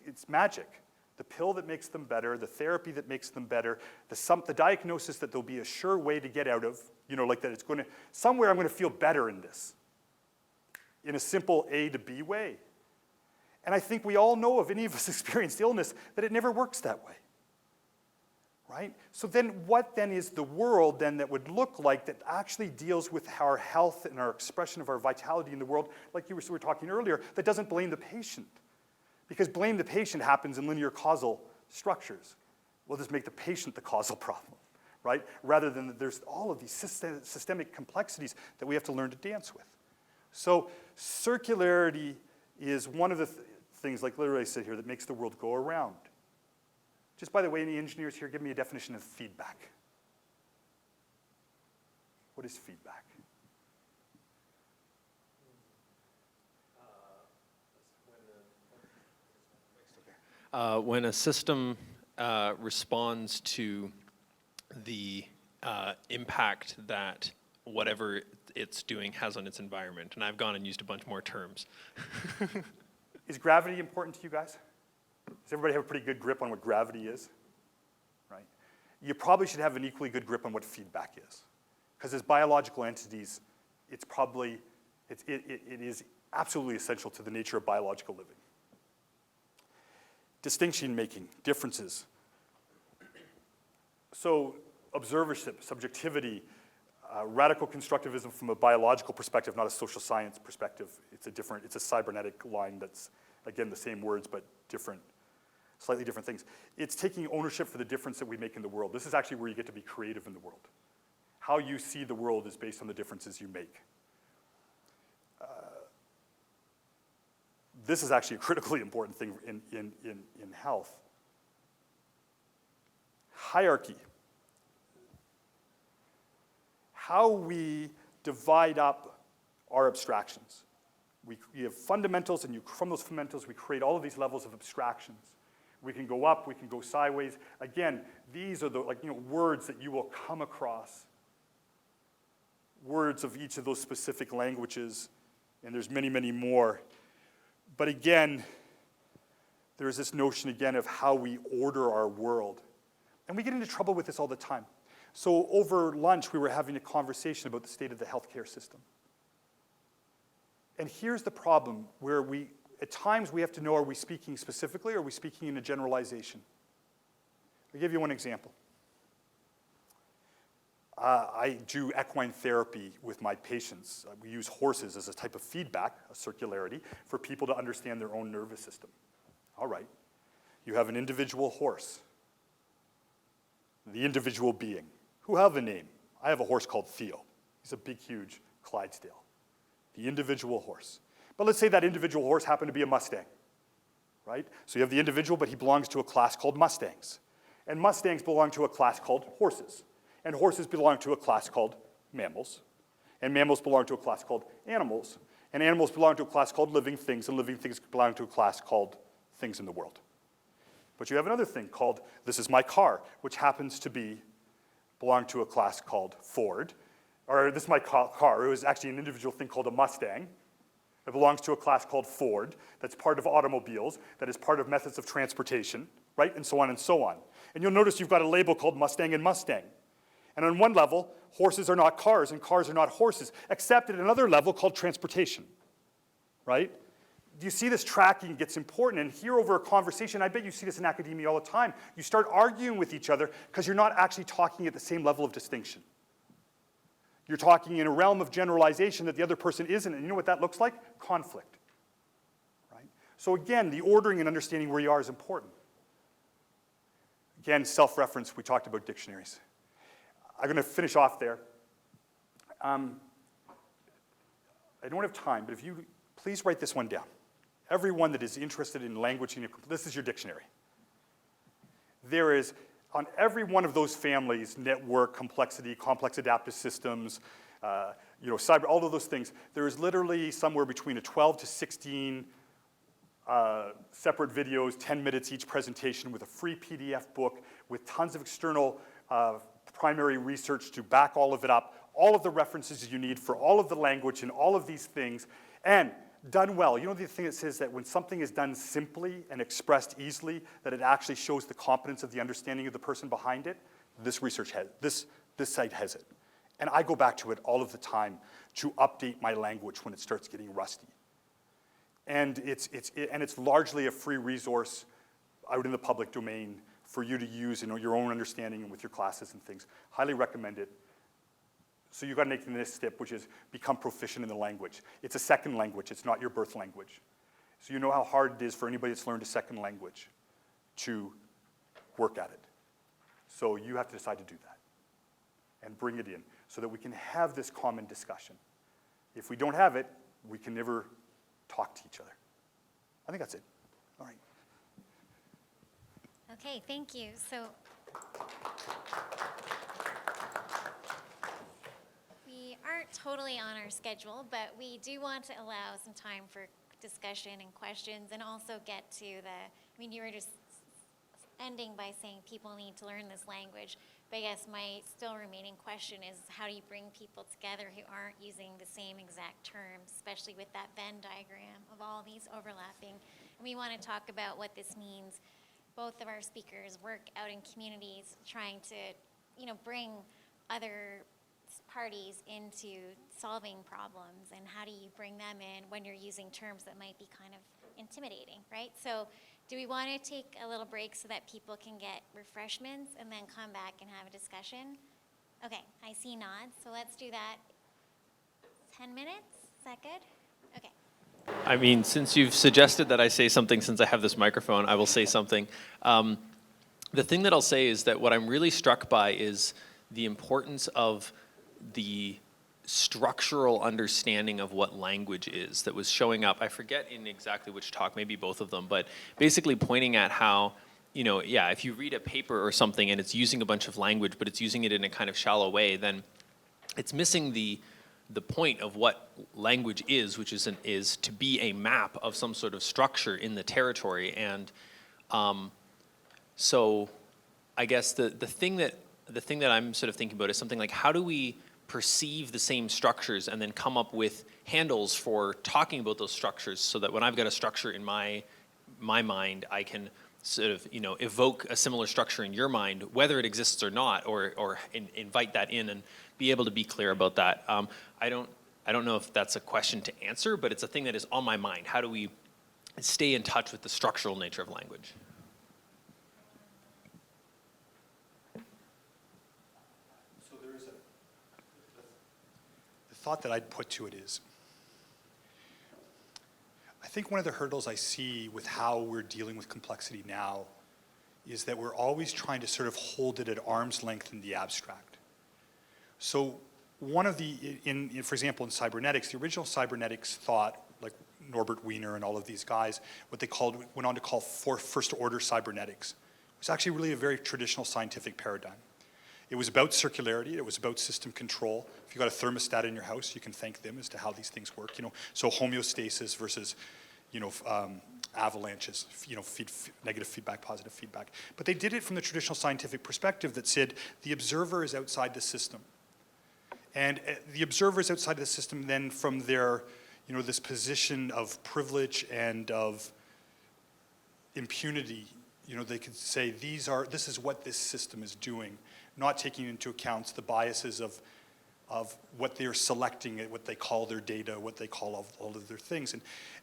It's magic. The pill that makes them better, the therapy that makes them better, the diagnosis that there'll be a sure way to get out of, that it's going to, somewhere I'm going to feel better in this. In a simple A to B way. And I think we all know, if any of us experienced illness, that it never works that way. Right? So then what then is the world then that would look like that actually deals with our health and our expression of our vitality in the world, like you were talking earlier, that doesn't blame the patient? Because blame the patient happens in linear causal structures. We'll just make the patient the causal problem. right? Rather than there's all of these systemic complexities that we have to learn to dance with. So circularity is one of the things, like literally I said here, that makes the world go around. Just by the way, any engineers here, give me a definition of feedback. What is feedback? When a system responds to the impact that whatever it's doing has on its environment, and I've gone and used a bunch more terms. Is gravity important to you guys? Does everybody have a pretty good grip on what gravity is? Right? You probably should have an equally good grip on what feedback is. Because as biological entities, it is absolutely essential to the nature of biological living. Distinction making, differences. So observership, subjectivity, radical constructivism from a biological perspective, not a social science perspective. It's a cybernetic line that's, again, the same words, but slightly different things. It's taking ownership for the difference that we make in the world. This is actually where you get to be creative in the world. How you see the world is based on the differences you make. This is actually a critically important thing in health. Hierarchy. How we divide up our abstractions. We have fundamentals, and from those fundamentals, we create all of these levels of abstractions. We can go up, we can go sideways. Again, these are the words that you will come across. Words of each of those specific languages, and there's many, many more. But again, there is this notion again of how we order our world. And we get into trouble with this all the time. So over lunch, we were having a conversation about the state of the healthcare system. And here's the problem where at times we have to know, are we speaking specifically or are we speaking in a generalization? I'll give you one example. I do equine therapy with my patients. We use horses as a type of feedback, a circularity, for people to understand their own nervous system. All right, you have an individual horse, the individual being, who have a name. I have a horse called Theo. He's a big, huge Clydesdale. The individual horse. But let's say that individual horse happened to be a Mustang, right? So you have the individual, but he belongs to a class called Mustangs. And Mustangs belong to a class called horses. And horses belong to a class called mammals. And mammals belong to a class called animals. And animals belong to a class called living things. And living things belong to a class called things in the world. But you have another thing called, this is my car, which happens to belong to a class called Ford. Or this is my car. It was actually an individual thing called a Mustang. It belongs to a class called Ford. That's part of automobiles. That is part of methods of transportation, right? And so on and so on. And you'll notice you've got a label called Mustang and Mustang. And on one level, horses are not cars and cars are not horses, except at another level called transportation, right? Do you see this tracking gets important? And here over a conversation, I bet you see this in academia all the time, you start arguing with each other because you're not actually talking at the same level of distinction. You're talking in a realm of generalization that the other person isn't, and you know what that looks like? Conflict, right? So again, the ordering and understanding where you are is important. Again, self-reference, we talked about dictionaries. I'm going to finish off there. I don't have time, but if you please write this one down. Everyone that is interested in language, this is your dictionary. There is, on every one of those families, network, complexity, complex adaptive systems, cyber, all of those things, there is literally somewhere between a 12 to 16 separate videos, 10 minutes each presentation with a free PDF book with tons of external primary research to back all of it up, all of the references you need for all of the language and all of these things, and done well. You know the thing that says that when something is done simply and expressed easily, that it actually shows the competence of the understanding of the person behind it? This research has, this site has it. And I go back to it all of the time to update my language when it starts getting rusty. And it's largely a free resource out in the public domain for you to use in your own understanding and with your classes and things. Highly recommend it. So you've got to make the next step, which is become proficient in the language. It's a second language. It's not your birth language. So you know how hard it is for anybody that's learned a second language to work at it. So you have to decide to do that. and bring it in so that we can have this common discussion. If we don't have it, we can never talk to each other. I think that's it. All right. Okay, thank you. So we aren't totally on our schedule, but we do want to allow some time for discussion and questions, and also get to you were just ending by saying people need to learn this language, but I guess my still remaining question is, how do you bring people together who aren't using the same exact terms, especially with that Venn diagram of all these overlapping? And we want to talk about what this means. Both of our speakers work out in communities trying to, bring other parties into solving problems, and how do you bring them in when you're using terms that might be kind of intimidating, right? So do we want to take a little break so that people can get refreshments and then come back and have a discussion? Okay, I see nods, so let's do that. 10 minutes, is that good? Okay. I mean, since you've suggested that I say something, since I have this microphone, I will say something. The thing that I'll say is that what I'm really struck by is the importance of the structural understanding of what language is that was showing up. I forget in exactly which talk, maybe both of them, but basically pointing at how, if you read a paper or something and it's using a bunch of language, but it's using it in a kind of shallow way, then it's missing the point of what language is, which is to be a map of some sort of structure in the territory. And so I guess the thing that I'm sort of thinking about is something like, how do we perceive the same structures and then come up with handles for talking about those structures, so that when I've got a structure in my mind, I can sort of evoke a similar structure in your mind, whether it exists or not, or invite that in and be able to be clear about that. I don't know if that's a question to answer, but it's a thing that is on my mind. How do we stay in touch with the structural nature of language? So there is the thought that I'd put to it is, I think one of the hurdles I see with how we're dealing with complexity now is that we're always trying to sort of hold it at arm's length in the abstract. So one of for example, in cybernetics, the original cybernetics thought, like Norbert Wiener and all of these guys, what they went on to call first order cybernetics. It was actually really a very traditional scientific paradigm. It was about circularity. It was about system control. If you got a thermostat in your house, you can thank them as to how these things work. So homeostasis versus, avalanches. Negative feedback, positive feedback. But they did it from the traditional scientific perspective that said the observer is outside the system, and the observer is outside of the system. Then from their, this position of privilege and of impunity, they could say this is what this system is doing, not taking into account the biases of what they're selecting, what they call their data, what they call all of their things.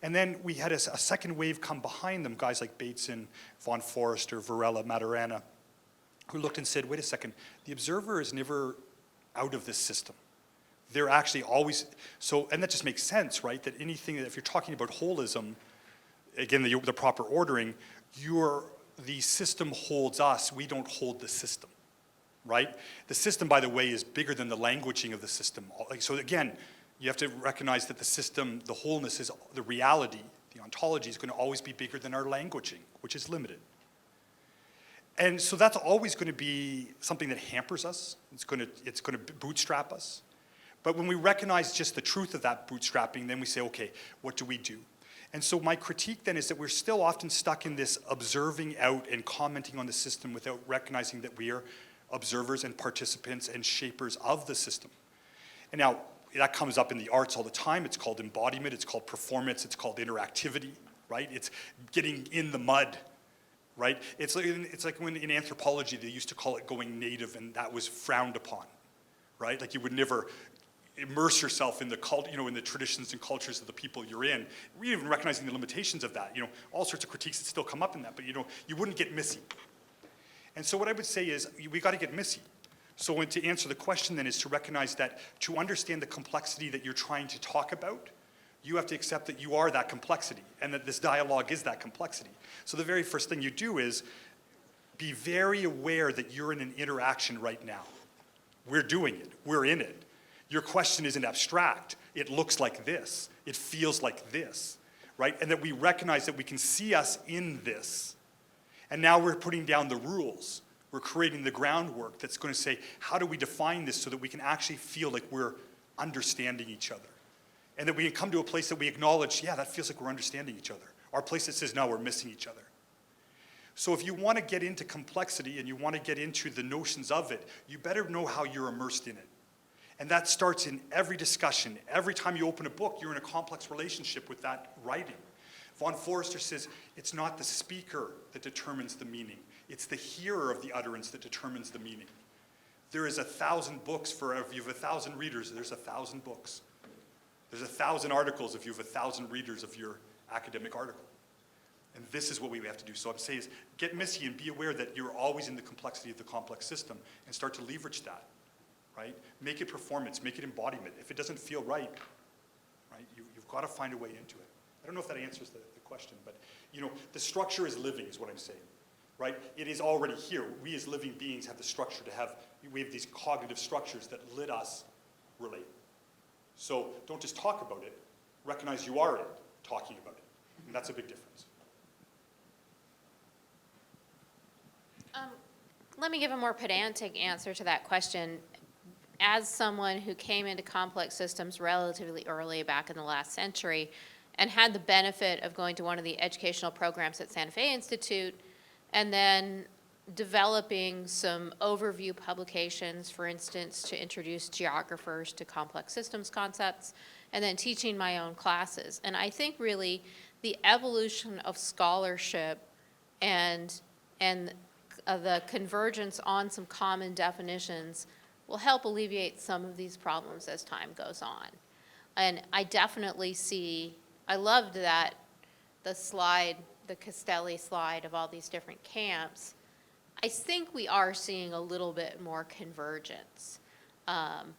And then we had a second wave come behind them, guys like Bateson, von Forrester, Varela, Maturana, who looked and said, wait a second, the observer is never out of this system. They're actually always, and that just makes sense, right? That if you're talking about holism, again, the proper ordering, the system holds us, we don't hold the system. Right? The system, by the way, is bigger than the languaging of the system. So again, you have to recognize that the system, the wholeness is the reality, the ontology is going to always be bigger than our languaging, which is limited. And so that's always going to be something that hampers us. It's going to bootstrap us. But when we recognize just the truth of that bootstrapping, then we say, okay, what do we do? And so my critique then is that we're still often stuck in this observing out and commenting on the system without recognizing that we are observers and participants and shapers of the system. And now, that comes up in the arts all the time. It's called embodiment, it's called performance, it's called interactivity, right? It's getting in the mud, right? It's like when in anthropology they used to call it going native, and that was frowned upon, right? Like you would never immerse yourself in the in the traditions and cultures of the people you're in, even recognizing the limitations of that. All sorts of critiques that still come up in that, but you wouldn't get missy. And so what I would say is, we got to get messy. So to answer the question then is to recognize that to understand the complexity that you're trying to talk about, you have to accept that you are that complexity and that this dialogue is that complexity. So the very first thing you do is be very aware that you're in an interaction right now We're doing it. We're in it. Your question isn't abstract. It looks like this. It feels like this, right? And that we recognize that we can see us in this. And now we're putting down the rules. We're creating the groundwork that's going to say, how do we define this so that we can actually feel like we're understanding each other? And that we can come to a place that we acknowledge, yeah, that feels like we're understanding each other. Our place that says, no, we're missing each other. So if you want to get into complexity and you want to get into the notions of it, you better know how you're immersed in it. And that starts in every discussion. Every time you open a book, you're in a complex relationship with that writing. Von Forster says, it's not the speaker that determines the meaning. It's the hearer of the utterance that determines the meaning. There is 1,000 books for, if you have 1,000 readers, there's 1,000 books. There's 1,000 articles if you have 1,000 readers of your academic article. And this is what we have to do. So I'm saying is, get messy and be aware that you're always in the complexity of the complex system and start to leverage that, right? Make it performance, make it embodiment. If it doesn't feel right, you've got to find a way into it. I don't know if that answers the question, but the structure is living is what I'm saying, right? It is already here. We as living beings have the structure we have these cognitive structures that let us relate. So don't just talk about it, recognize you are it, talking about it. And that's a big difference. Let me give a more pedantic answer to that question. As someone who came into complex systems relatively early back in the last century and had the benefit of going to one of the educational programs at Santa Fe Institute and then developing some overview publications, for instance, to introduce geographers to complex systems concepts, and then teaching my own classes. And I think really the evolution of scholarship and the convergence on some common definitions will help alleviate some of these problems as time goes on. And I definitely see, I loved that, the slide, the Castelli slide of all these different camps. I think we are seeing a little bit more convergence. And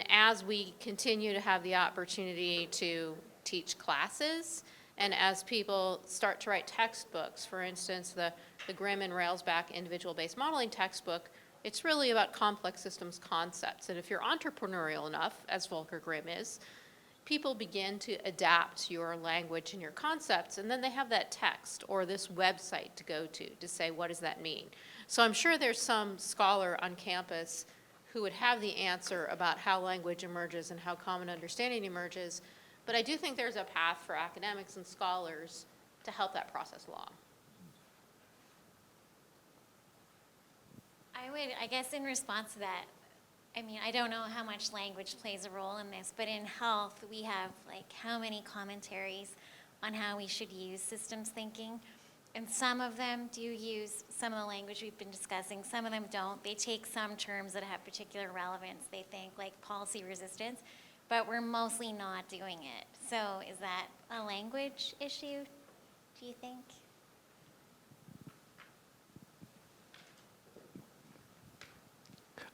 as we continue to have the opportunity to teach classes, and as people start to write textbooks, for instance, the Grimm and Railsback individual-based modeling textbook, it's really about complex systems concepts. And if you're entrepreneurial enough, as Volker Grimm is, people begin to adapt your language and your concepts, and then they have that text or this website to go to say, what does that mean? So I'm sure there's some scholar on campus who would have the answer about how language emerges and how common understanding emerges, but I do think there's a path for academics and scholars to help that process along. I guess in response to that, I don't know how much language plays a role in this, but in health, we have how many commentaries on how we should use systems thinking. And some of them do use some of the language we've been discussing. Some of them don't. They take some terms that have particular relevance, they think, like policy resistance, but we're mostly not doing it. So is that a language issue, do you think?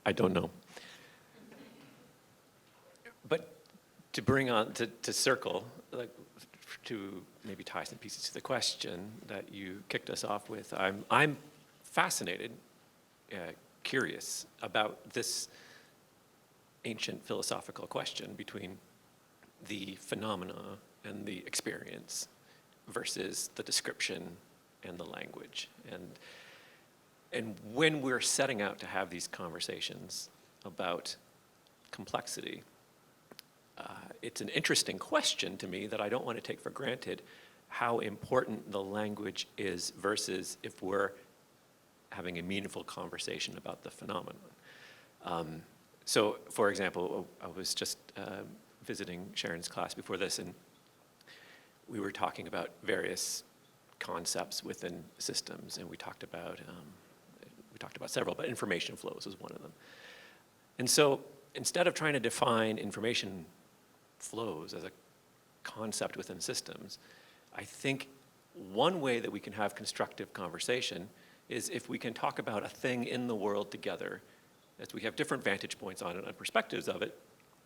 I don't know. But to bring on, to circle, to maybe tie some pieces to the question that you kicked us off with, I'm fascinated, curious about this ancient philosophical question between the phenomena and the experience versus the description and the language. And when we're setting out to have these conversations about complexity, it's an interesting question to me that I don't want to take for granted how important the language is versus if we're having a meaningful conversation about the phenomenon. So, for example, I was just visiting Sharon's class before this, and we were talking about various concepts within systems, and we talked about several, but information flows was one of them. And so instead of trying to define information flows as a concept within systems, I think one way that we can have constructive conversation is if we can talk about a thing in the world together, as we have different vantage points on it and perspectives of it,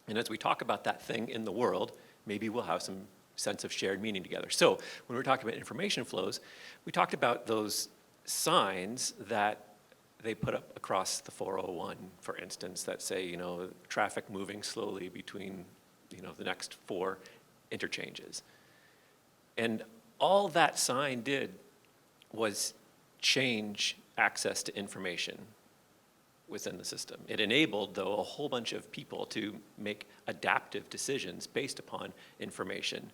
and as we talk about that thing in the world, maybe we'll have some sense of shared meaning together. So when we're talking about information flows, we talked about those signs that they put up across the 401, for instance, that say, you know, traffic moving slowly between, you know, the next 4 interchanges. And all that sign did was change access to information within the system. It enabled, though, a whole bunch of people to make adaptive decisions based upon information.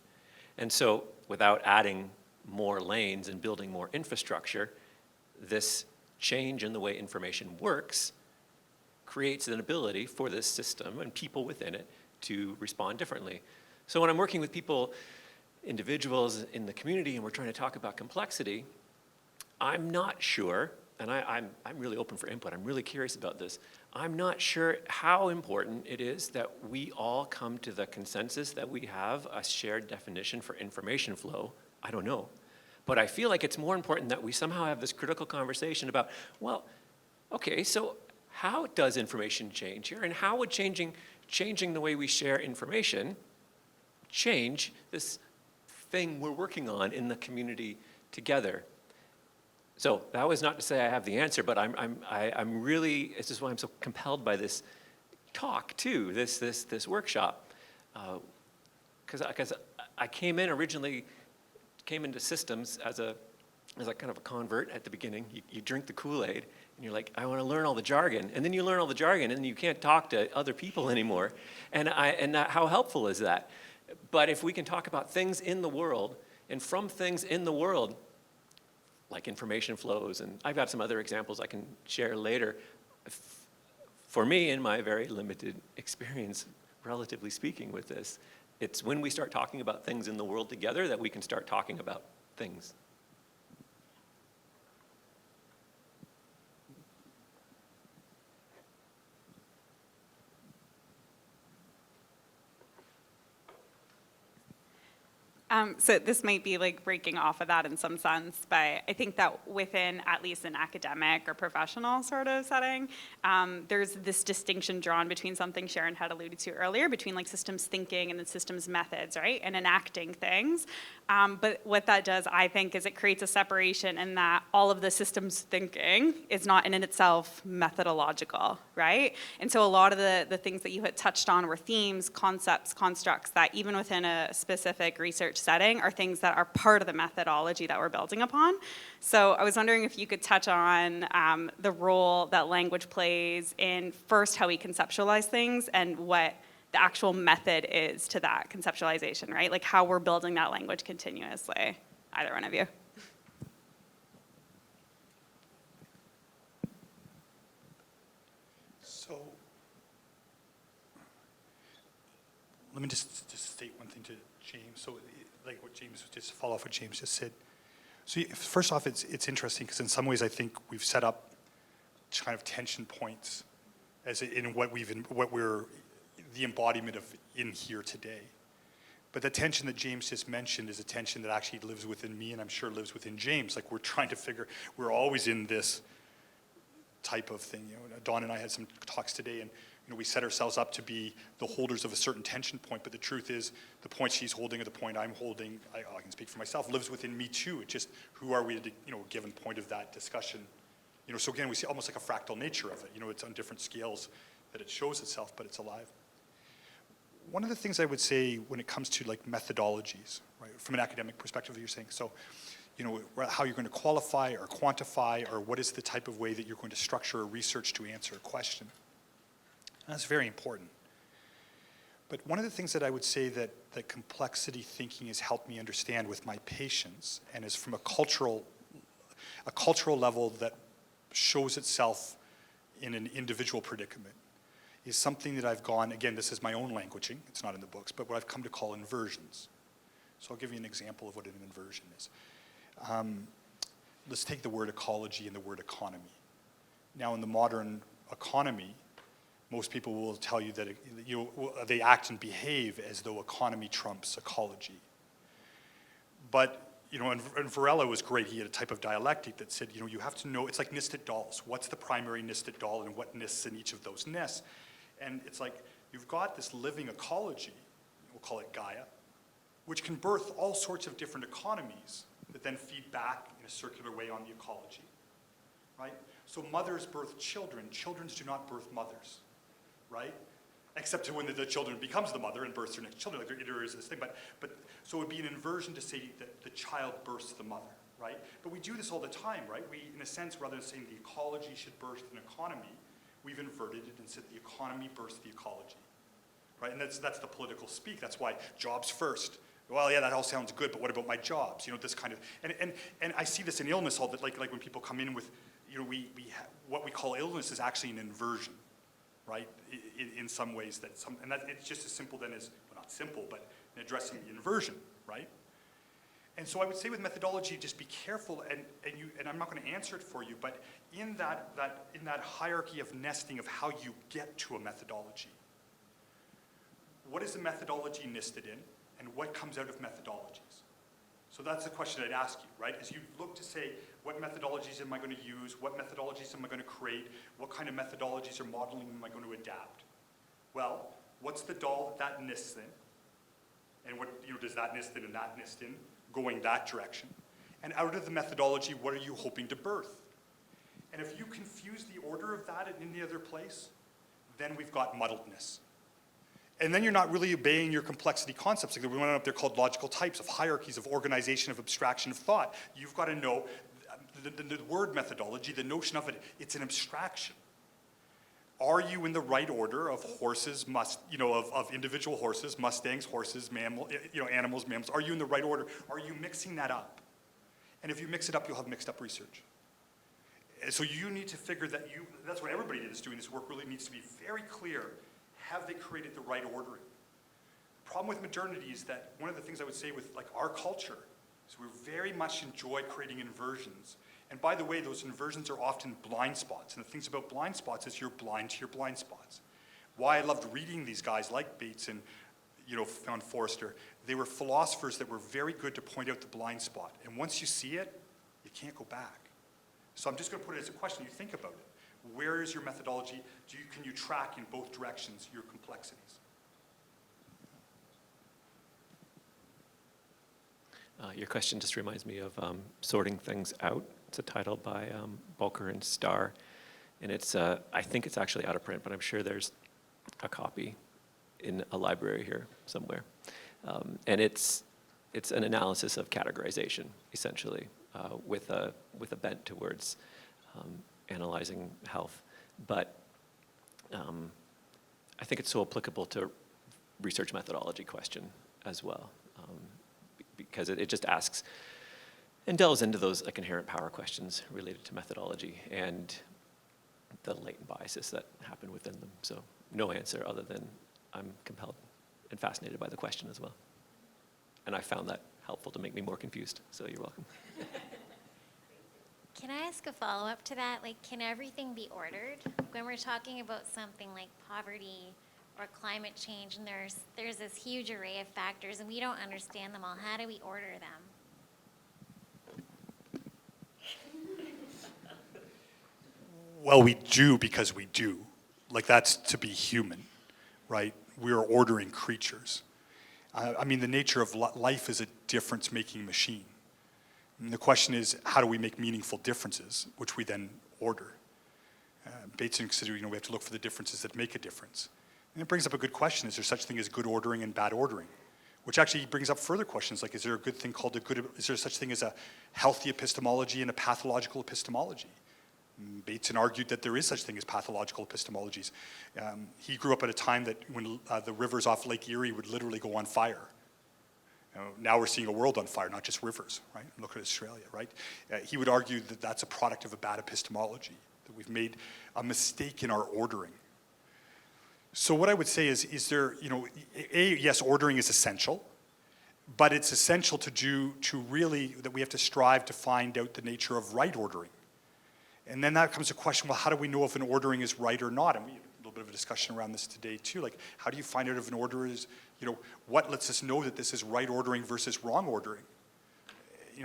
And so without adding more lanes and building more infrastructure, this change in the way information works creates an ability for this system and people within it to respond differently. So when I'm working with people, individuals in the community, and we're trying to talk about complexity, I'm not sure, and I'm really open for input, I'm really curious about this, I'm not sure how important it is that we all come to the consensus that we have a shared definition for information flow. I don't know. But I feel like it's more important that we somehow have this critical conversation about, well, okay, so how does information change here? And how would changing the way we share information change this thing we're working on in the community together? So that was not to say I have the answer, but I'm really, this is why I'm so compelled by this talk too, this workshop. Because I came into systems as a kind of a convert at the beginning. You drink the Kool-Aid and you're like, I want to learn all the jargon. And then you learn all the jargon and then you can't talk to other people anymore. And how helpful is that? But if we can talk about things in the world and from things in the world, like information flows, and I've got some other examples I can share later. For me, in my very limited experience, relatively speaking with this, it's when we start talking about things in the world together that we can start talking about things. So this might be like breaking off of that in some sense, but I think that within at least an academic or professional sort of setting, there's this distinction drawn between something Sharon had alluded to earlier, between like systems thinking and then systems methods, right? And enacting things. But what that does, I think, is it creates a separation in that all of the systems thinking is not in itself methodological, right? And so a lot of the things that you had touched on were themes, concepts, constructs that even within a specific research setting are things that are part of the methodology that we're building upon. So I was wondering if you could touch on the role that language plays in first how we conceptualize things and what the actual method is to that conceptualization, right? Like how we're building that language continuously. Either one of you. So let me just state one thing to James. So like what James, just follow off what James just said. So first off, it's interesting because in some ways I think we've set up kind of tension points as in what we're the embodiment of in here today. But the tension that James just mentioned is a tension that actually lives within me and I'm sure lives within James. Like we're trying to figure, we're always in this type of thing. You know, Dawn and I had some talks today and we set ourselves up to be the holders of a certain tension point, but the truth is the point she's holding or the point I'm holding, I can speak for myself, lives within me too. It's just who are we at a given point of that discussion. So again, we see almost like a fractal nature of it. It's on different scales that it shows itself, but it's alive. One of the things I would say when it comes to like methodologies, right, from an academic perspective, you're saying, so, how you're going to qualify or quantify, or what is the type of way that you're going to structure a research to answer a question. And that's very important. But one of the things that I would say that complexity thinking has helped me understand with my patients, and is from a cultural level that shows itself in an individual predicament, is something that I've gone, again, this is my own languaging, it's not in the books, but what I've come to call inversions. So I'll give you an example of what an inversion is. Let's take the word ecology and the word economy. Now in the modern economy, most people will tell you that they act and behave as though economy trumps ecology. But and Varela was great. He had a type of dialectic that said, you have to know, it's like nested dolls. What's the primary nested doll and what nests in each of those nests? And it's like, you've got this living ecology, we'll call it Gaia, which can birth all sorts of different economies that then feed back in a circular way on the ecology, right? So mothers birth children. Children do not birth mothers, right? Except when the children becomes the mother and births their next children, like there is this thing. But so it would be an inversion to say that the child births the mother, right? But we do this all the time, right? We, in a sense, rather than saying the ecology should birth an economy, we've inverted it and said the economy births the ecology, right? And that's the political speak. That's why jobs first. Well, yeah, that all sounds good, but what about my jobs? You know, this kind of, and I see this in illness all that, like when people come in with, you know, what we call illness is actually an inversion, right? In some ways and that it's just as simple then as, well, not simple, but in addressing the inversion, right? And so I would say with methodology, just be careful, and I'm not going to answer it for you, but in that hierarchy of nesting of how you get to a methodology, what is the methodology nested in, and what comes out of methodologies? So that's the question I'd ask you, right? As you look to say, what methodologies am I going to use? What methodologies am I going to create? What kind of methodologies or modeling am I going to adapt? Well, what's the doll that nests in? And what, you know, does that nest in and that nest in, going that direction? And out of the methodology, what are you hoping to birth? And if you confuse the order of that in any other place, then we've got muddledness. And then you're not really obeying your complexity concepts. Like the one up there called logical types of hierarchies, of organization, of abstraction, of thought. You've got to know the word methodology, the notion of it, it's an abstraction. Are you in the right order of horses, of individual horses, mustangs, horses, animals, mammals? Are you in the right order? Are you mixing that up? And if you mix it up, you'll have mixed up research. And so you need to figure that's what everybody that's doing this work really needs to be very clear. Have they created the right ordering? The problem with modernity is that one of the things I would say with like our culture is we very much enjoy creating inversions. And by the way, those inversions are often blind spots. And the things about blind spots is you're blind to your blind spots. Why I loved reading these guys like Bates and found Forrester, they were philosophers that were very good to point out the blind spot. And once you see it, you can't go back. So I'm just going to put it as a question. You think about it. Where is your methodology? Can you track in both directions your complexities? Your question just reminds me of Sorting Things Out. It's a title by Bulker and Starr. And it's, I think it's actually out of print, but I'm sure there's a copy in a library here somewhere. And it's an analysis of categorization, essentially, with a bent towards analyzing health. But I think it's so applicable to research methodology question as well, because it just asks and delves into those like inherent power questions related to methodology and the latent biases that happen within them. So no answer other than I'm compelled and fascinated by the question as well. And I found that helpful to make me more confused, so you're welcome. Can I ask a follow-up to that? Like, can everything be ordered? When we're talking about something like poverty or climate change, and there's this huge array of factors, and we don't understand them all, how do we order them? Well, we do because we do. Like, that's to be human, right? We're ordering creatures. I mean, the nature of life is a difference-making machine. And the question is, how do we make meaningful differences, which we then order? Bates consider, we have to look for the differences that make a difference. And it brings up a good question. Is there such thing as good ordering and bad ordering? Which actually brings up further questions, like is there a good thing called is there such thing as a healthy epistemology and a pathological epistemology? Bateson argued that there is such thing as pathological epistemologies. He grew up at a time that when the rivers off Lake Erie would literally go on fire. Now we're seeing a world on fire, not just rivers, right? Look at Australia, right? He would argue that that's a product of a bad epistemology, that we've made a mistake in our ordering. So what I would say is there, yes, ordering is essential, but it's essential that we have to strive to find out the nature of right ordering. And then that comes to question, well, how do we know if an ordering is right or not? And we had a little bit of a discussion around this today too. Like, how do you find out if an order is, what lets us know that this is right ordering versus wrong ordering?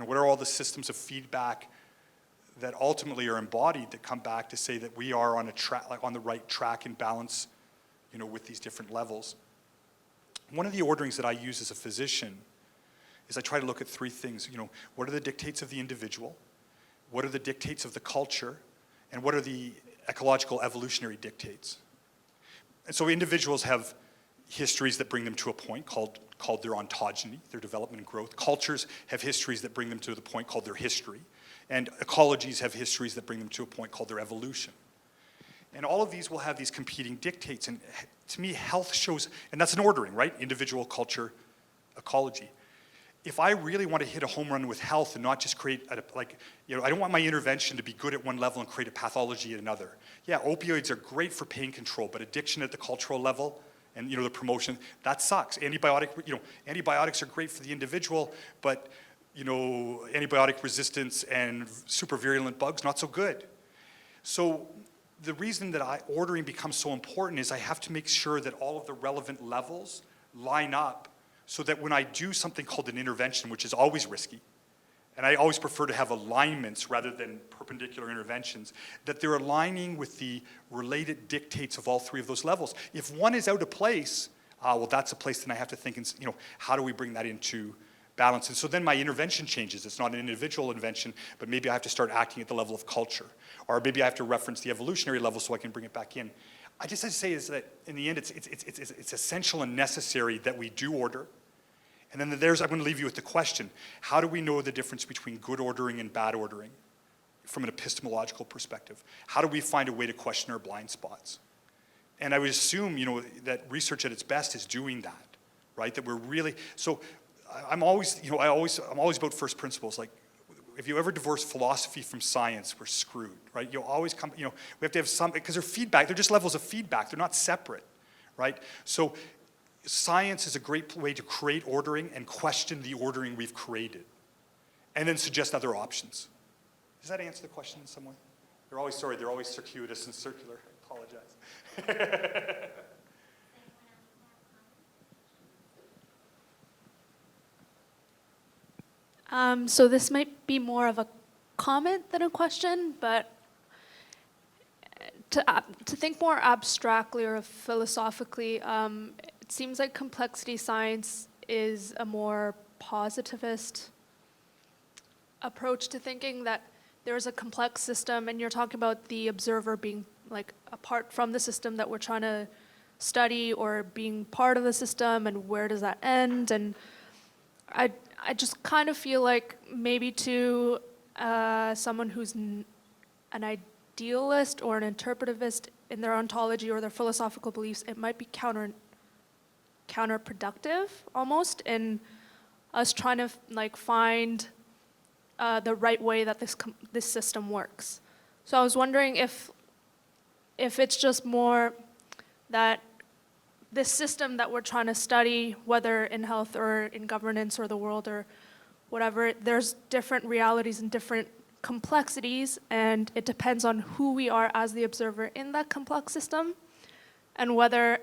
What are all the systems of feedback that ultimately are embodied that come back to say that we are on a track, like on the right track and balance, with these different levels? One of the orderings that I use as a physician is I try to look at three things. What are the dictates of the individual? What are the dictates of the culture? and what are the ecological evolutionary dictates. And so individuals have histories that bring them to a point called their ontogeny, their development and growth. Cultures have histories that bring them to the point called their history. And ecologies have histories that bring them to a point called their evolution. And all of these will have these competing dictates. And to me, health shows, and that's an ordering, right? Individual, culture, ecology. If I really want to hit a home run with health and not just create, I don't want my intervention to be good at one level and create a pathology at another. Yeah, opioids are great for pain control, but addiction at the cultural level and, the promotion, that sucks. Antibiotics are great for the individual, but, antibiotic resistance and super virulent bugs, not so good. So the reason that ordering becomes so important is I have to make sure that all of the relevant levels line up so that when I do something called an intervention, which is always risky, and I always prefer to have alignments rather than perpendicular interventions, that they're aligning with the related dictates of all three of those levels. If one is out of place, well, that's a place then I have to think, how do we bring that into balance? And so then my intervention changes. It's not an individual intervention, but maybe I have to start acting at the level of culture. Or maybe I have to reference the evolutionary level so I can bring it back in. I just have to say is that in the end, it's essential and necessary that we do order. And then I'm going to leave you with the question, how do we know the difference between good ordering and bad ordering from an epistemological perspective? How do we find a way to question our blind spots? And I would assume, that research at its best is doing that, right? That we're really, so I'm always about first principles. Like, if you ever divorce philosophy from science, we're screwed, right? You'll always come, we have to have some, because they're feedback, they're just levels of feedback, they're not separate, right? So science is a great way to create ordering and question the ordering we've created, and then suggest other options. Does that answer the question in some way? They're always circuitous and circular. I apologize. So this might be more of a comment than a question, but to think more abstractly or philosophically, it seems like complexity science is a more positivist approach to thinking that there's a complex system, and you're talking about the observer being like apart from the system that we're trying to study, or being part of the system, and where does that end? And I just kind of feel like maybe to someone who's an idealist or an interpretivist in their ontology or their philosophical beliefs, it might be counterproductive almost in us trying to find the right way that this system works. So I was wondering if it's just more that this system that we're trying to study, whether in health or in governance or the world or whatever, there's different realities and different complexities, and it depends on who we are as the observer in that complex system, and whether,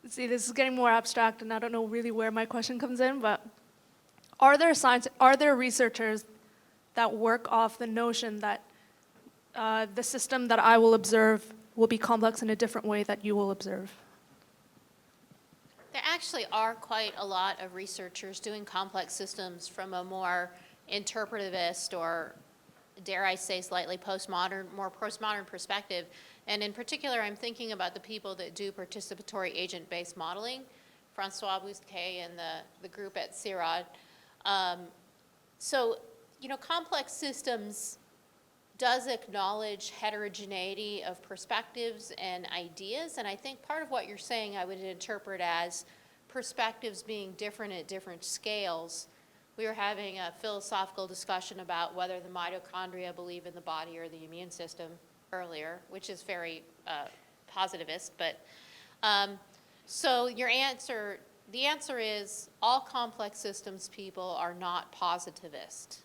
see, this is getting more abstract, and I don't know really where my question comes in, but are there researchers that work off the notion that the system that I will observe will be complex in a different way that you will observe? There actually are quite a lot of researchers doing complex systems from a more interpretivist, or dare I say slightly more postmodern perspective. And in particular, I'm thinking about the people that do participatory agent-based modeling, Francois Bousquet and the group at CIRAD. So, complex systems does acknowledge heterogeneity of perspectives and ideas, and I think part of what you're saying I would interpret as perspectives being different at different scales. We were having a philosophical discussion about whether the mitochondria believe in the body or the immune system earlier, which is very positivist, but so the answer is all complex systems people are not positivist.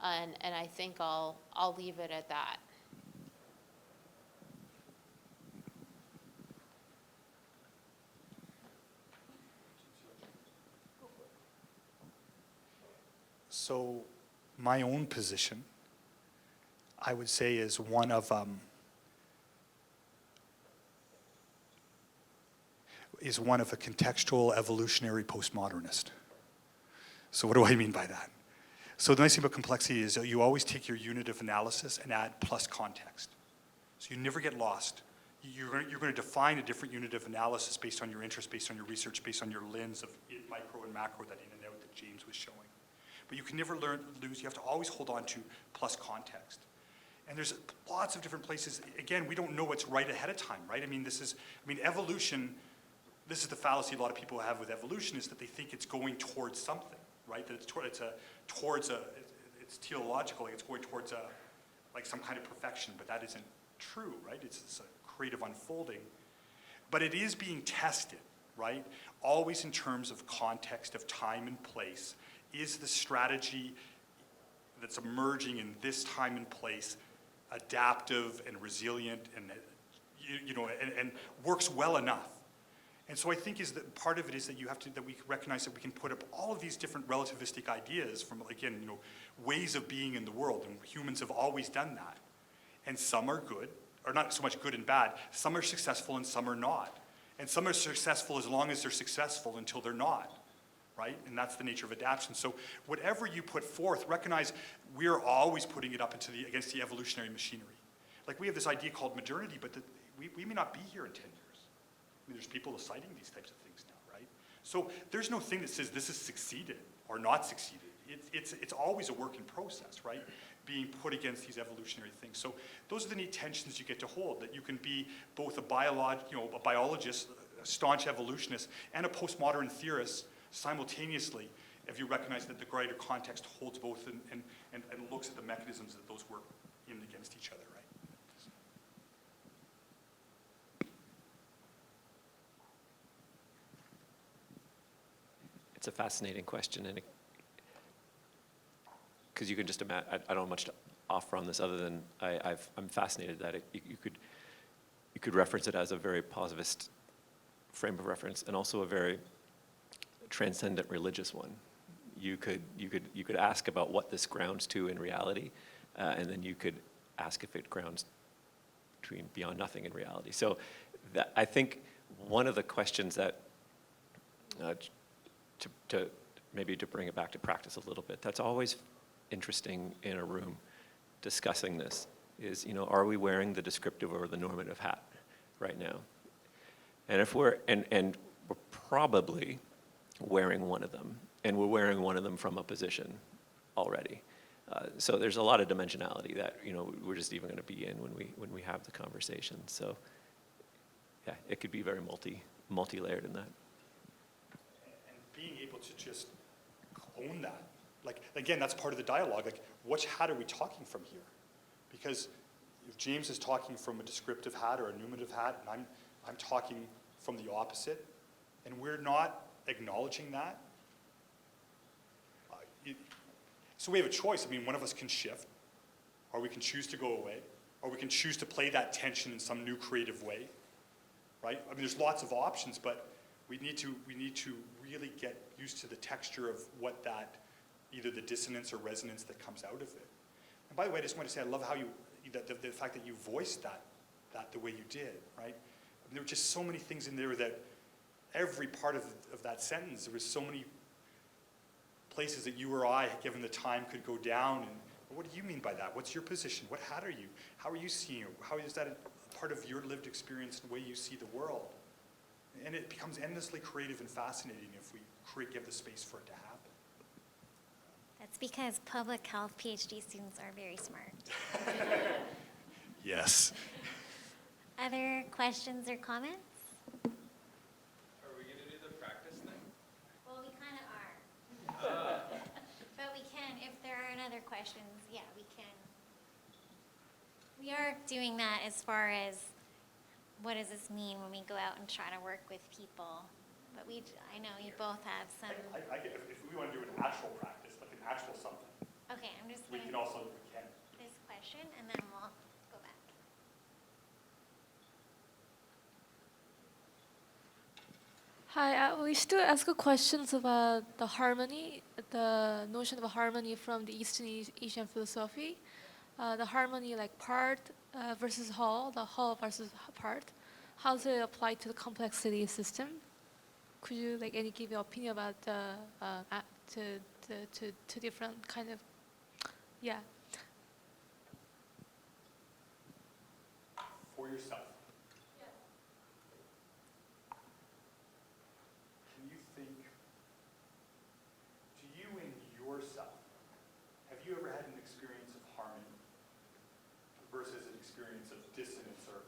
And I think I'll leave it at that. So my own position, I would say, is one of a contextual evolutionary postmodernist. So what do I mean by that? So the nice thing about complexity is that you always take your unit of analysis and add plus context. So you never get lost. You're going to define a different unit of analysis based on your interest, based on your research, based on your lens of micro and macro, that in and out that James was showing. But you can never lose. You have to always hold on to plus context. And there's lots of different places. Again, we don't know what's right ahead of time, right? Evolution, this is the fallacy a lot of people have with evolution, is that they think it's going towards something, right? That it's teleological, like it's going towards like some kind of perfection, but that isn't true, right? It's a creative unfolding. But it is being tested, right? Always in terms of context, of time and place. Is the strategy that's emerging in this time and place adaptive and resilient and works well enough? And so I think is that part of it is that that we recognize that we can put up all of these different relativistic ideas from, again, ways of being in the world, and humans have always done that. And some are good, or not so much good and bad. Some are successful and some are not. And some are successful as long as they're successful until they're not, right? And that's the nature of adaptation. So whatever you put forth, recognize we're always putting it up against the evolutionary machinery. Like we have this idea called modernity, but we may not be here in 10 years. There's people citing these types of things now, right? So there's no thing that says this has succeeded or not succeeded. It's always a work in process, right? Being put against these evolutionary things. So those are the neat tensions you get to hold, that you can be both a biologist, a staunch evolutionist, and a postmodern theorist simultaneously, if you recognize that the greater context holds both and looks at the mechanisms that those work in against each other, right? It's a fascinating question, and because you can just imagine, I don't have much to offer on this other than I'm fascinated that you could reference it as a very positivist frame of reference, and also a very transcendent religious one. You could ask about what this grounds to in reality, and then you could ask if it grounds beyond nothing in reality. So I think one of the questions that to bring it back to practice a little bit, that's always interesting in a room discussing this, is, are we wearing the descriptive or the normative hat right now? And if we're probably wearing one of them, and we're wearing one of them from a position already. So there's a lot of dimensionality that we're just even going to be in when we have the conversation. So yeah, it could be very multi-layered in that. Being able to just own that. Like, again, that's part of the dialogue. Like, which hat are we talking from here? Because if James is talking from a descriptive hat or a normative hat, and I'm talking from the opposite, and we're not acknowledging that, so we have a choice. One of us can shift, or we can choose to go away, or we can choose to play that tension in some new creative way, right? There's lots of options, but we need to really get used to the texture of what that, either the dissonance or resonance that comes out of it. And by the way, I just want to say I love how the fact that you voiced that the way you did, right? There were just so many things in there that every part of that sentence, there was so many places that you or I, given the time, could go down. And what do you mean by that? What's your position? What hat are you? How are you seeing it? How is that a part of your lived experience and the way you see the world? And it becomes endlessly creative and fascinating if we give the space for it to happen. That's because public health PhD students are very smart. Yes. Other questions or comments? Are we going to do the practice thing? Well, we kind of are. But we can, if there are other questions, yeah, we can. We are doing that as far as what does this mean when we go out and try to work with people. But I know you both have some. If we want to do an actual practice, like an actual something, Okay, I'm just we going can to also, this question and then we'll go back. Hi, I wish to ask a questions about the harmony, the notion of harmony from the Eastern Asian philosophy. The harmony, like part versus whole, the whole versus part. How does it apply to the complexity system? Could you give your opinion about the two different kind of Yeah. For yourself. Can you think, do you in yourself, have you ever had an experience of harmony versus an experience of dissonance, or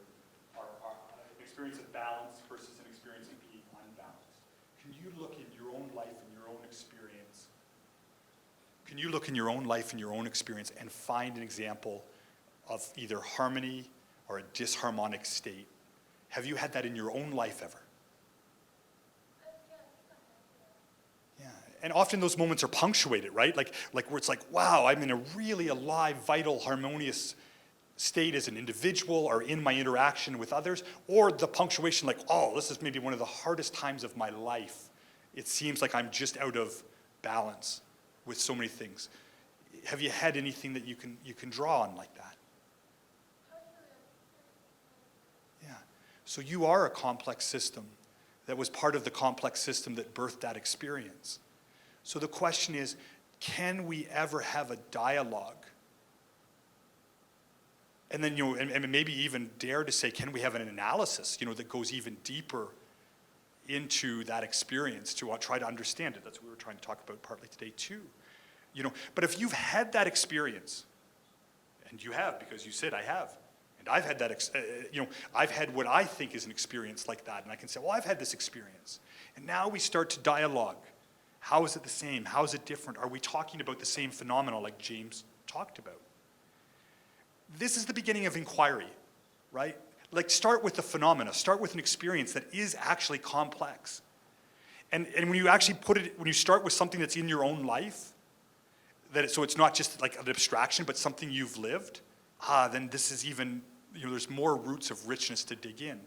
an experience of balance versus an experience of being unbalanced? Can you look in your own life and your own experience? Can you look in your own life and your own experience and find an example of either harmony or a disharmonic state? Have you had that in your own life ever? Yeah, and often those moments are punctuated, right? Like where it's like, wow, I'm in a really alive, vital, harmonious state as an individual or in my interaction with others, or the punctuation like, oh, this is maybe one of the hardest times of my life. It seems like I'm just out of balance with so many things. Have you had anything that you can draw on like that? Yeah. So you are a complex system that was part of the complex system that birthed that experience. So the question is, can we ever have a dialogue? And then, and maybe even dare to say, can we have an analysis, that goes even deeper into that experience to try to understand it? That's what we were trying to talk about partly today too. But if you've had that experience, and you have, because you said I have, and I've had that, I've had what I think is an experience like that, and I can say, well, I've had this experience. And now we start to dialogue. How is it the same? How is it different? Are we talking about the same phenomena like James talked about? This is the beginning of inquiry, right? Like, start with the phenomena, start with an experience that is actually complex. And when you actually when you start with something that's in your own life, so it's not just like an abstraction, but something you've lived, then this is even, there's more roots of richness to dig in.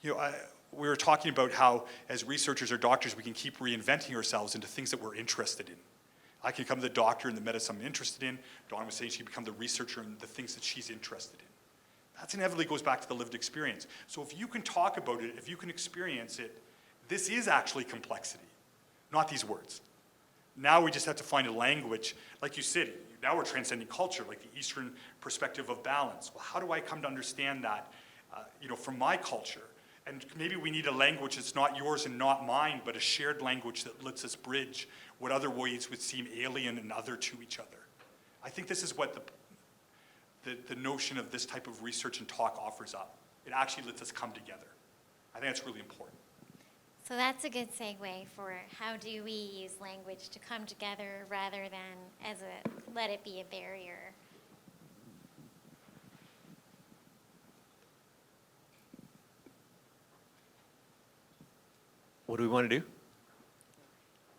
We were talking about how, as researchers or doctors, we can keep reinventing ourselves into things that we're interested in. I can become the doctor in the medicine I'm interested in. Dawn was saying she can become the researcher in the things that she's interested in. That inevitably goes back to the lived experience. So if you can talk about it, if you can experience it, this is actually complexity, not these words. Now we just have to find a language, like you said, now we're transcending culture, like the Eastern perspective of balance. Well, how do I come to understand that, from my culture? And maybe we need a language that's not yours and not mine, but a shared language that lets us bridge what other ways would seem alien and other to each other. I think this is what the notion of this type of research and talk offers up. It actually lets us come together. I think that's really important. So that's a good segue for how do we use language to come together rather than let it be a barrier. What do we want to do?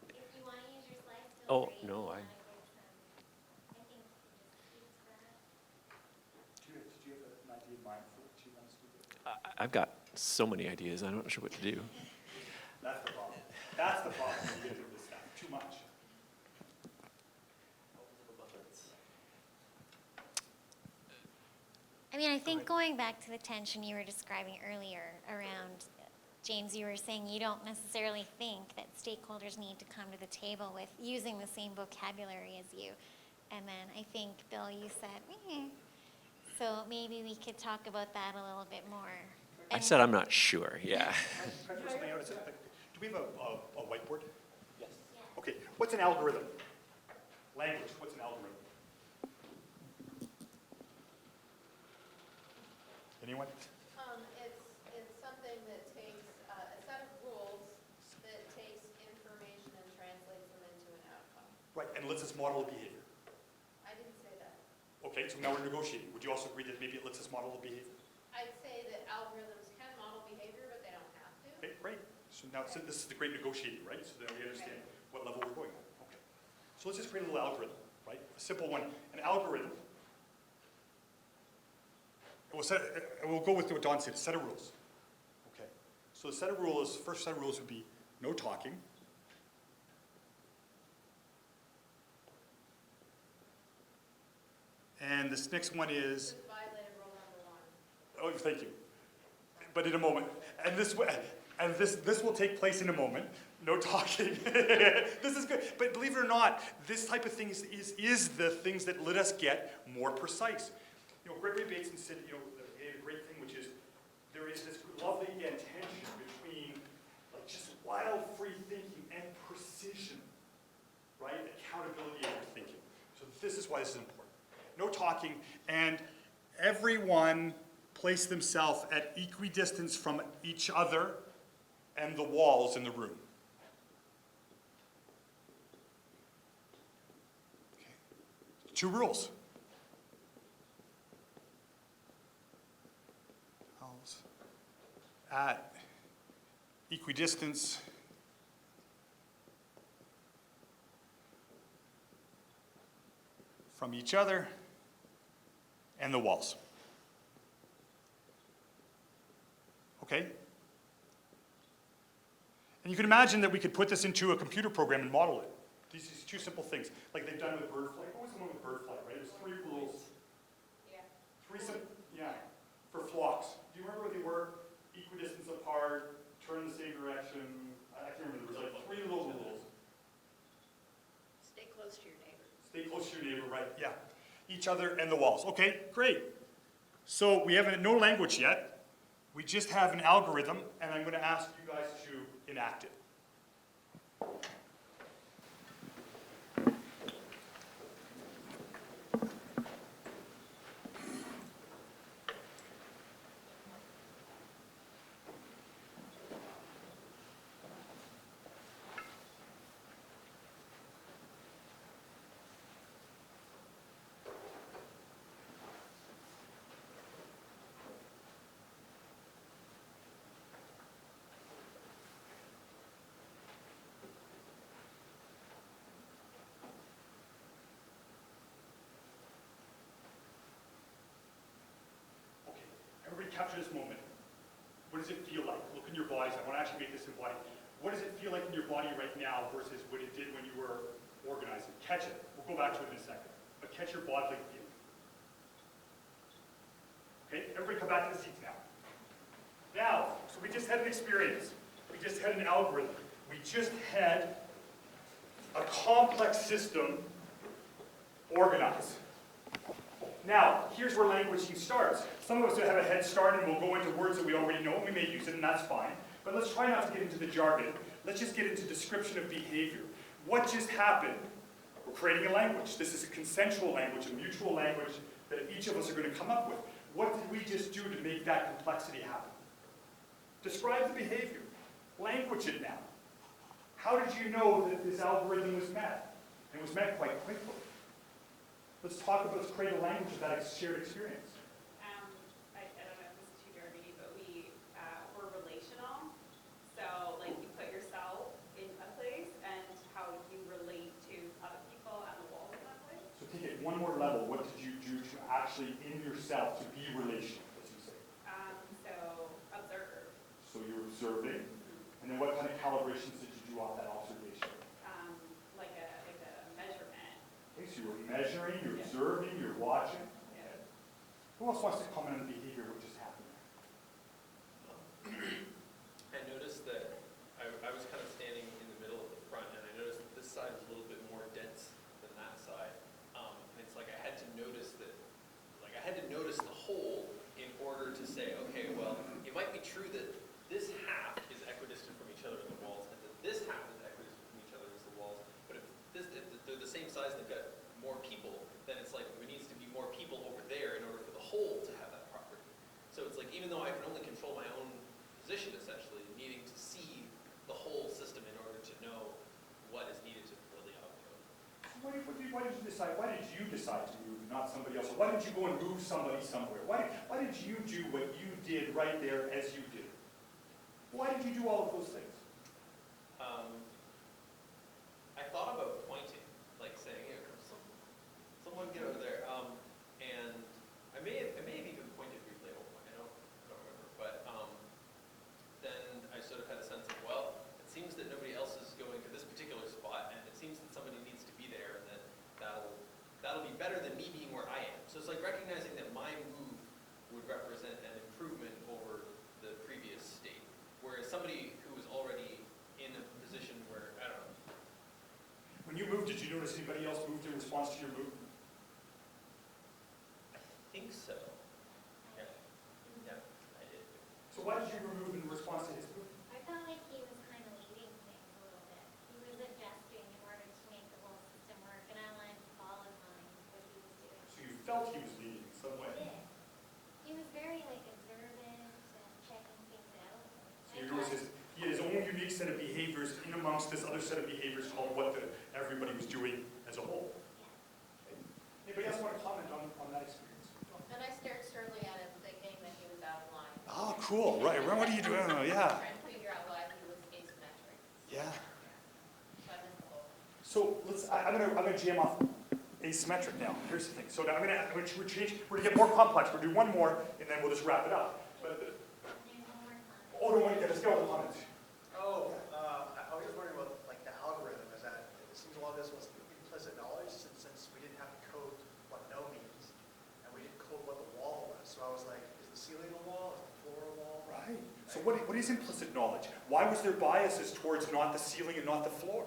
If you want to use your slides, feel Oh, free. no, I think you just use that. Did you have an idea in mind for what you want us to do? I've got so many ideas, I'm not sure what to do. That's the problem. That's the problem when you get into this stuff. Too much. I think going back to the tension you were describing earlier around, James, you were saying you don't necessarily think that stakeholders need to come to the table with using the same vocabulary as you. And then I think, Bill, you said, So maybe we could talk about that a little bit more. I said I'm not sure, yeah. Can I throw something out? Do we have a whiteboard? Yes. Okay, what's an algorithm? Language, what's an algorithm? Anyone? It's something that takes a set of rules that takes information and translates them into an outcome. Right, and lets us model the behavior. I didn't say that. Okay, so now we're negotiating. Would you also agree that maybe it lets us model the behavior? I'd say that algorithms can model behaviar, but they don't have to. Okay, great. So now this is the great negotiating, right? So then we understand what level we're going on. Okay. So let's just create a little algorithm, right? A simple one. An algorithm. We'll go with what Dawn said, a set of rules. Okay. So the first set of rules would be no talking. And this next one is... Violated rule number 1. Oh, thank you. But in a moment. And And this will take place in a moment. No talking. This is good. But believe it or not, this type of thing is the things that let us get more precise. You know, Gregory Bateson said, you know, he had a great thing, which is there is this lovely, again, tension between like just wild, free thinking and precision, right? Accountability of your thinking. So this is why this is important. No talking, and everyone place themselves at equidistance from each other and the walls in the room. Okay. 2 rules. At equidistance from each other and the walls. Okay? And you can imagine that we could put this into a computer program and model it. These are 2 simple things, like they've done with bird flight. What was the one with bird flight, right? It was 3 rules. Yeah. 3 for flocks. Do you remember what they were? Equidistance apart, turn in the same direction. I can't remember. There was like 3 little rules. Stay close to your neighbor. Stay close to your neighbor, right? Yeah. Each other and the walls. Okay, great. So we have no language yet. We just have an algorithm, and I'm going to ask you guys to enact it. Everybody capture this moment. What does it feel like? Look in your bodies. I want to actually make this embodied. What does it feel like in your body right now versus what it did when you were organizing? Catch it. We'll go back to it in a second. But catch your bodily feeling. Okay, everybody come back to the seats now. Now, so we just had an experience. We just had an algorithm. We just had a complex system organized. Now, here's where languaging starts. Some of us have a head start and we'll go into words that we already know, and we may use it, and that's fine. But let's try not to get into the jargon. Let's just get into description of behavior. What just happened? We're creating a language. This is a consensual language, a mutual language that each of us are going to come up with. What did we just do to make that complexity happen? Describe the behavior. Language it now. How did you know that this algorithm was met? And it was met quite quickly. Let's let's create a language of that shared experience. I don't know if this is too jargony, but we're relational. So like you put yourself in a place and how you relate to other people and the walls of that place. So take it one more level. What did you do to actually, in yourself, to be relational, as you say? So observe. So you're observing. And then what kind of calibrations did you do off that observation? Like a measurement. Okay, so you're measuring, you're observing, you're watching. Yeah. Who else wants to comment on the behavior what just happened? I noticed that I was kind of standing in the middle of the front, and I noticed that this side was a little bit more dense than that side. And it's like I had to notice that, like I had to notice the whole in order to say, okay, well, it might be true that this half is equidistant from each other in the walls, and that this half is equidistant from each other as the walls. But if they're the same size, they've got more people, then it's like there needs to be more people over there in order for the whole to have that property. So it's like even though I can only control my own position, essentially, needing to see the whole system in order to know what is needed to fulfill the outcome. Why did you decide? Why did you decide to move, not somebody else? Why didn't you go and move somebody somewhere? Why did you do what you did right there as you did? Why did you do all of those things? I thought about pointing, like saying, "Here comes someone get over there." And I may have even pointed briefly at one point. I don't remember. But then I sort of had a sense of, well, it seems that nobody else is going to this particular spot, and it seems that somebody needs to be there, and that'll be better than me being where I am. So it's like recognizing that my move would represent an improvement over the previous state, whereas somebody amongst this other set of behaviors called what everybody was doing as a whole. Anybody else want to comment on that experience? And I stared sternly at him, thinking that he was out of line. Oh, cool. Right. What are you doing? Oh, yeah. Trying to figure out why he was asymmetric. Yeah. So I missed the whole. So I'm gonna jam off asymmetric now. Here's the thing. So now we're gonna get more complex. We're gonna do one more, and then we'll just wrap it up. Oh, no, wait, let's get all the comments. Oh, I was just wondering about like the algorithm. Is that it seems a lot of this was implicit knowledge since we didn't have to code what no means, and we didn't code what the wall was. So I was like, is the ceiling a wall? Is the floor a wall? Right. So what is implicit knowledge? Why was there biases towards not the ceiling and not the floor?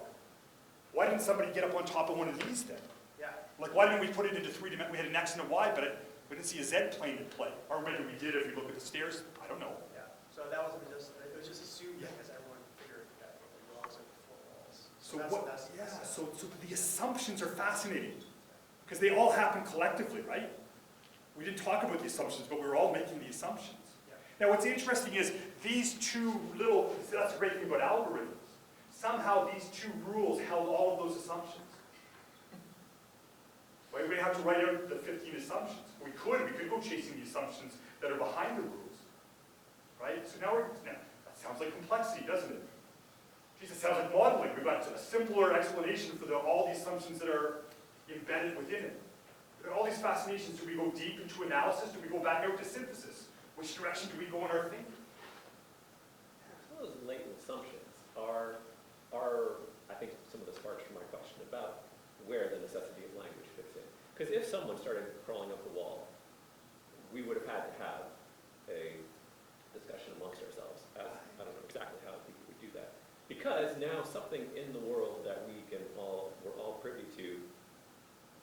Why didn't somebody get up on top of one of these then? Yeah. Like, why didn't we put it into 3 dimensions? We had an X and a Y, but we didn't see a Z plane at play. Or maybe we did if you look at the stairs. I don't know. Yeah. So that wasn't just it was just assumed because everyone figured that the walls are the floor walls. So that's so the assumptions are fascinating because they all happen collectively, right? We didn't talk about the assumptions, but we were all making the assumptions. Yeah. Now, what's interesting is these two little, that's the great thing about algorithms. Somehow these two rules held all of those assumptions. Right? We didn't have to write out the 15 assumptions. We could go chasing the assumptions that are behind the rules. Right? So now that sounds like complexity, doesn't it? Geez, it sounds like modeling. We've got a simpler explanation for all the assumptions that are embedded within it. We've got all these fascinations. Do we go deep into analysis? Do we go back out to synthesis? Which direction do we go in our thinking? Some of those latent assumptions are, I think, some of the sparks for my question about where the necessity of language fits in. Because if someone started crawling up the wall, we would have had to have a discussion amongst ourselves. I don't know exactly how we would do that. Because now something in the world that we're all privy to,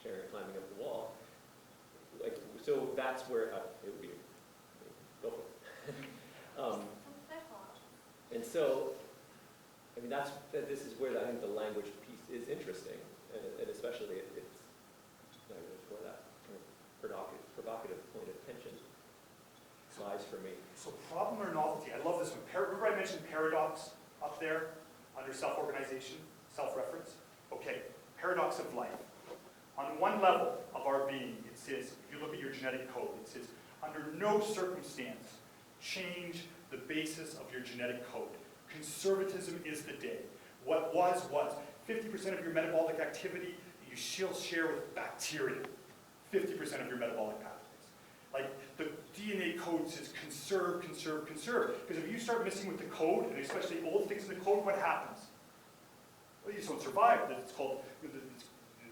sharing climbing up the wall, like, so that's where it would be, go for it. And so, I mean, this is where I think the language piece is interesting, and especially it's for that kind of provocative point of tension lies for me. So problem or novelty? I love this one. Remember I mentioned paradox up there under self-organization, self-reference? Okay, paradox of life. On one level of our being, it says, if you look at your genetic code, it says, under no circumstance change the basis of your genetic code. Conservatism is the day. What was. 50% of your metabolic activity you still share with bacteria. 50% of your metabolic pathways. Like the DNA code says conserve. Because if you start messing with the code, and especially old things in the code, what happens? Well, you just don't survive. It's called,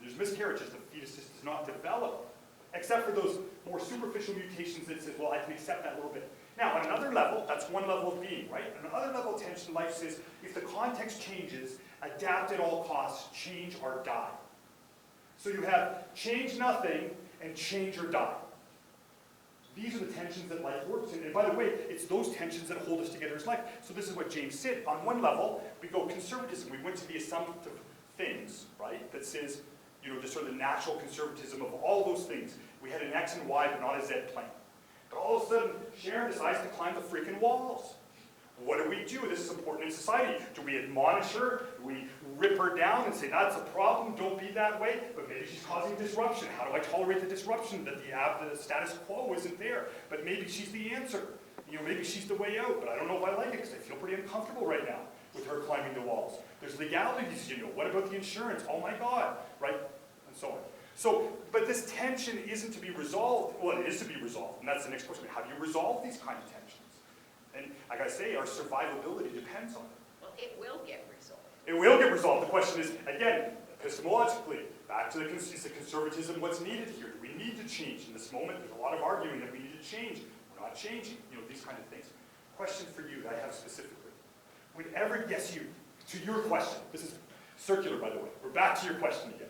there's miscarriages. The fetus just does not develop. Except for those more superficial mutations that says, well, I can accept that a little bit. Now, on another level, that's one level of being, right? On another level of tension, life says, if the context changes, adapt at all costs, change or die. So you have change nothing and change or die. These are the tensions that life works in. And by the way, it's those tensions that hold us together as life. So this is what James said. On one level, we go conservatism. We went to the assumptive things, right? That says, just sort of the natural conservatism of all those things. We had an X and Y, but not a Z plane. But all of a sudden, Sharon decides to climb the freaking walls. What do? This is important in society. Do we admonish her? Do we rip her down and say, that's a problem, don't be that way? But maybe she's causing disruption. How do I tolerate the disruption that the status quo isn't there? But maybe she's the answer. Maybe she's the way out, but I don't know if I like it because I feel pretty uncomfortable right now with her climbing the walls. There's legalities, what about the insurance? Oh my God, right? And so on. So, but this tension isn't to be resolved. Well, it is to be resolved, and that's the next question. How do you resolve these kind of tensions? And I gotta say, our survivability depends on it. Well, it will get resolved. It will get resolved. The question is, again, epistemologically, back to is the conservatism what's needed here? Do we need to change? In this moment, there's a lot of arguing that we need to change. We're not changing, these kind of things. Question for you that I have specifically. To your question, this is circular, by the way. We're back to your question again.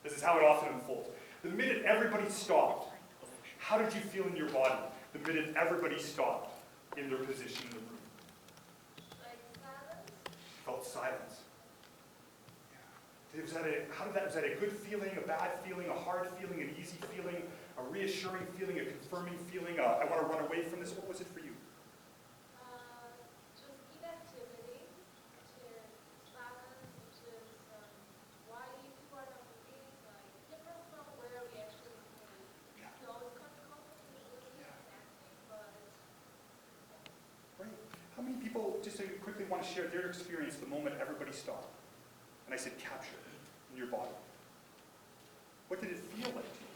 This is how it often unfolds. The minute everybody stopped, how did you feel in your body? The minute everybody stopped in their position in the room? Like silence? Felt silence. Was that a good feeling, a bad feeling, a hard feeling, an easy feeling, a reassuring feeling, a confirming feeling, I want to run away from this? What was it for you? Just inactivity to silence just quickly want to share their experience the moment everybody stopped. And I said, capture in your body. What did it feel like to you?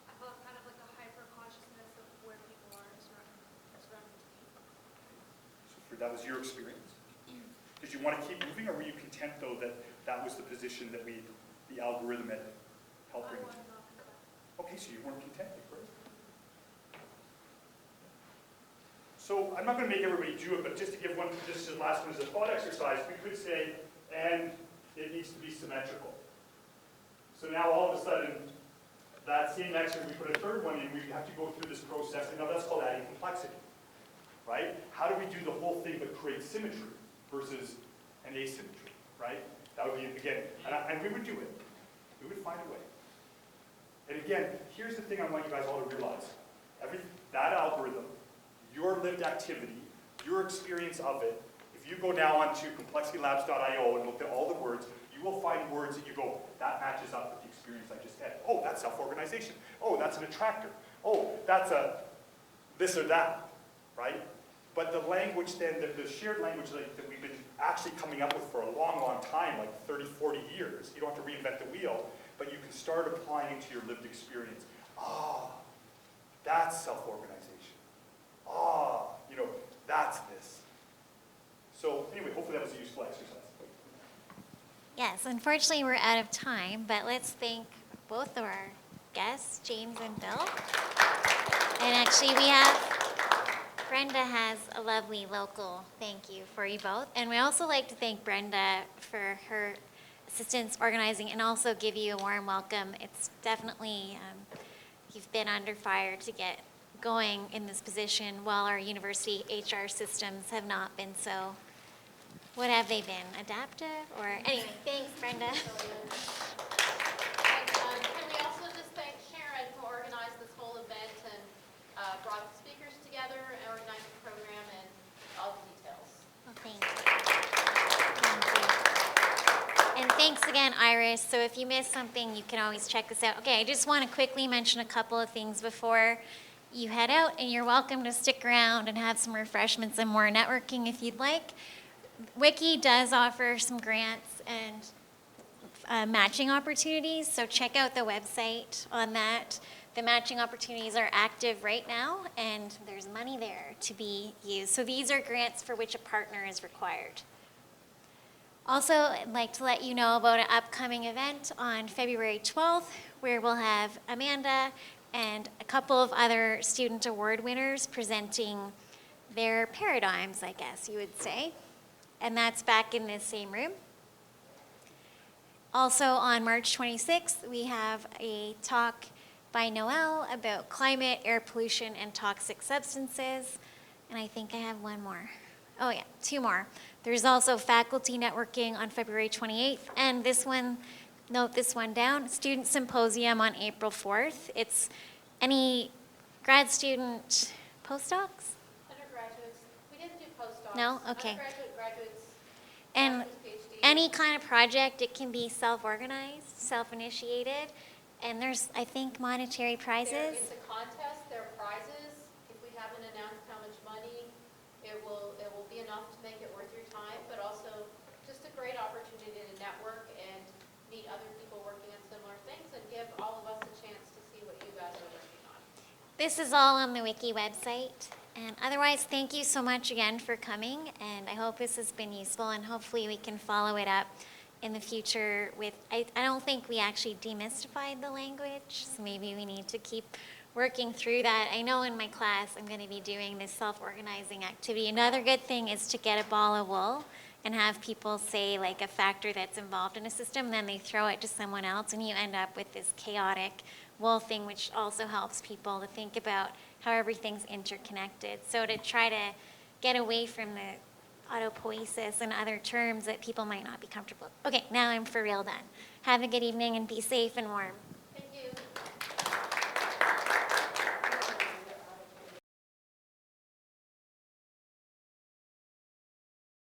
I felt kind of like a hyper-consciousness of where people are surrounding me. So that was your experience? Did you want to keep moving, or were you content, though, that that was the position that the algorithm had helped bring you to? Okay, so you weren't content, right? So I'm not going to make everybody do it, but just to give one, just the last one as a thought exercise, we could say, and it needs to be symmetrical. So now all of a sudden, that same exercise, we put a third one in, we have to go through this process, and now that's called adding complexity, right? How do we do the whole thing but create symmetry versus an asymmetry, right? That would be, again, and we would do it. We would find a way. And again, here's the thing I want you guys all to realize. That algorithm, your lived activity, your experience of it, if you go now onto complexitylabs.io and look at all the words, you will find words that you go, that matches up with the experience I just had. Oh, that's self-organization. Oh, that's an attractor. Oh, that's a this or that, right? But the language then, the shared language that we've been actually coming up with for a long, long time, like 30, 40 years, you don't have to reinvent the wheel, but you can start applying it to your lived experience. Ah, that's self-organization. Ah, that's this. So anyway, hopefully that was a useful exercise. Yes, unfortunately, we're out of time, but let's thank both of our guests, James and Bill. And actually, Brenda has a lovely local thank you for you both. And we also like to thank Brenda for her assistance organizing and also give you a warm welcome. It's definitely, you've been under fire to get going in this position while our university HR systems have not been so, what have they been, adaptive? Or anyway, thanks, Brenda. And can we also just thank Sharon who organized this whole event and brought the speakers together and organized the program and all the details. Well, thank you. Thank you. And thanks again, Iris. So if you missed something, you can always check this out. Okay, I just want to quickly mention a couple of things before you head out, and you're welcome to stick around and have some refreshments and more networking if you'd like. Wiki does offer some grants and matching opportunities, so check out the website on that. The matching opportunities are active right now, and there's money there to be used. So these are grants for which a partner is required. Also, I'd like to let you know about an upcoming event on February 12th, where we'll have Amanda and a couple of other student award winners presenting their paradigms, I guess you would say. And that's back in this same room. Also on March 26th, we have a talk by Noel about climate, air pollution, and toxic substances. And I think I have one more. Oh yeah, two more. There's also faculty networking on February 28th. And this one, note this one down, Student Symposium on April 4th. It's any grad student postdocs? Undergraduates, we didn't do postdocs. No? Okay. Undergraduate, graduates, And master's, PhD. any kind of project, it can be self-organized, self-initiated, and there's, I think, monetary prizes. It's a contest, there are prizes. If we haven't announced how much money, it will be enough to make it worth your time, but also just a great opportunity to network and meet other people working on similar things and give all of us a chance to see what you guys are working on. This is all on the Wiki website. And otherwise, thank you so much again for coming, and I hope this has been useful, and hopefully we can follow it up in the future with, I don't think we actually demystified the language, so maybe we need to keep working through that. I know in my class I'm going to be doing this self-organizing activity. Another good thing is to get a ball of wool and have people say like a factor that's involved in a system, then they throw it to someone else, and you end up with this chaotic wool thing, which also helps people to think about how everything's interconnected. So to try to get away from the autopoiesis and other terms that people might not be comfortable with. Okay, now I'm for real done. Have a good evening and be safe and warm.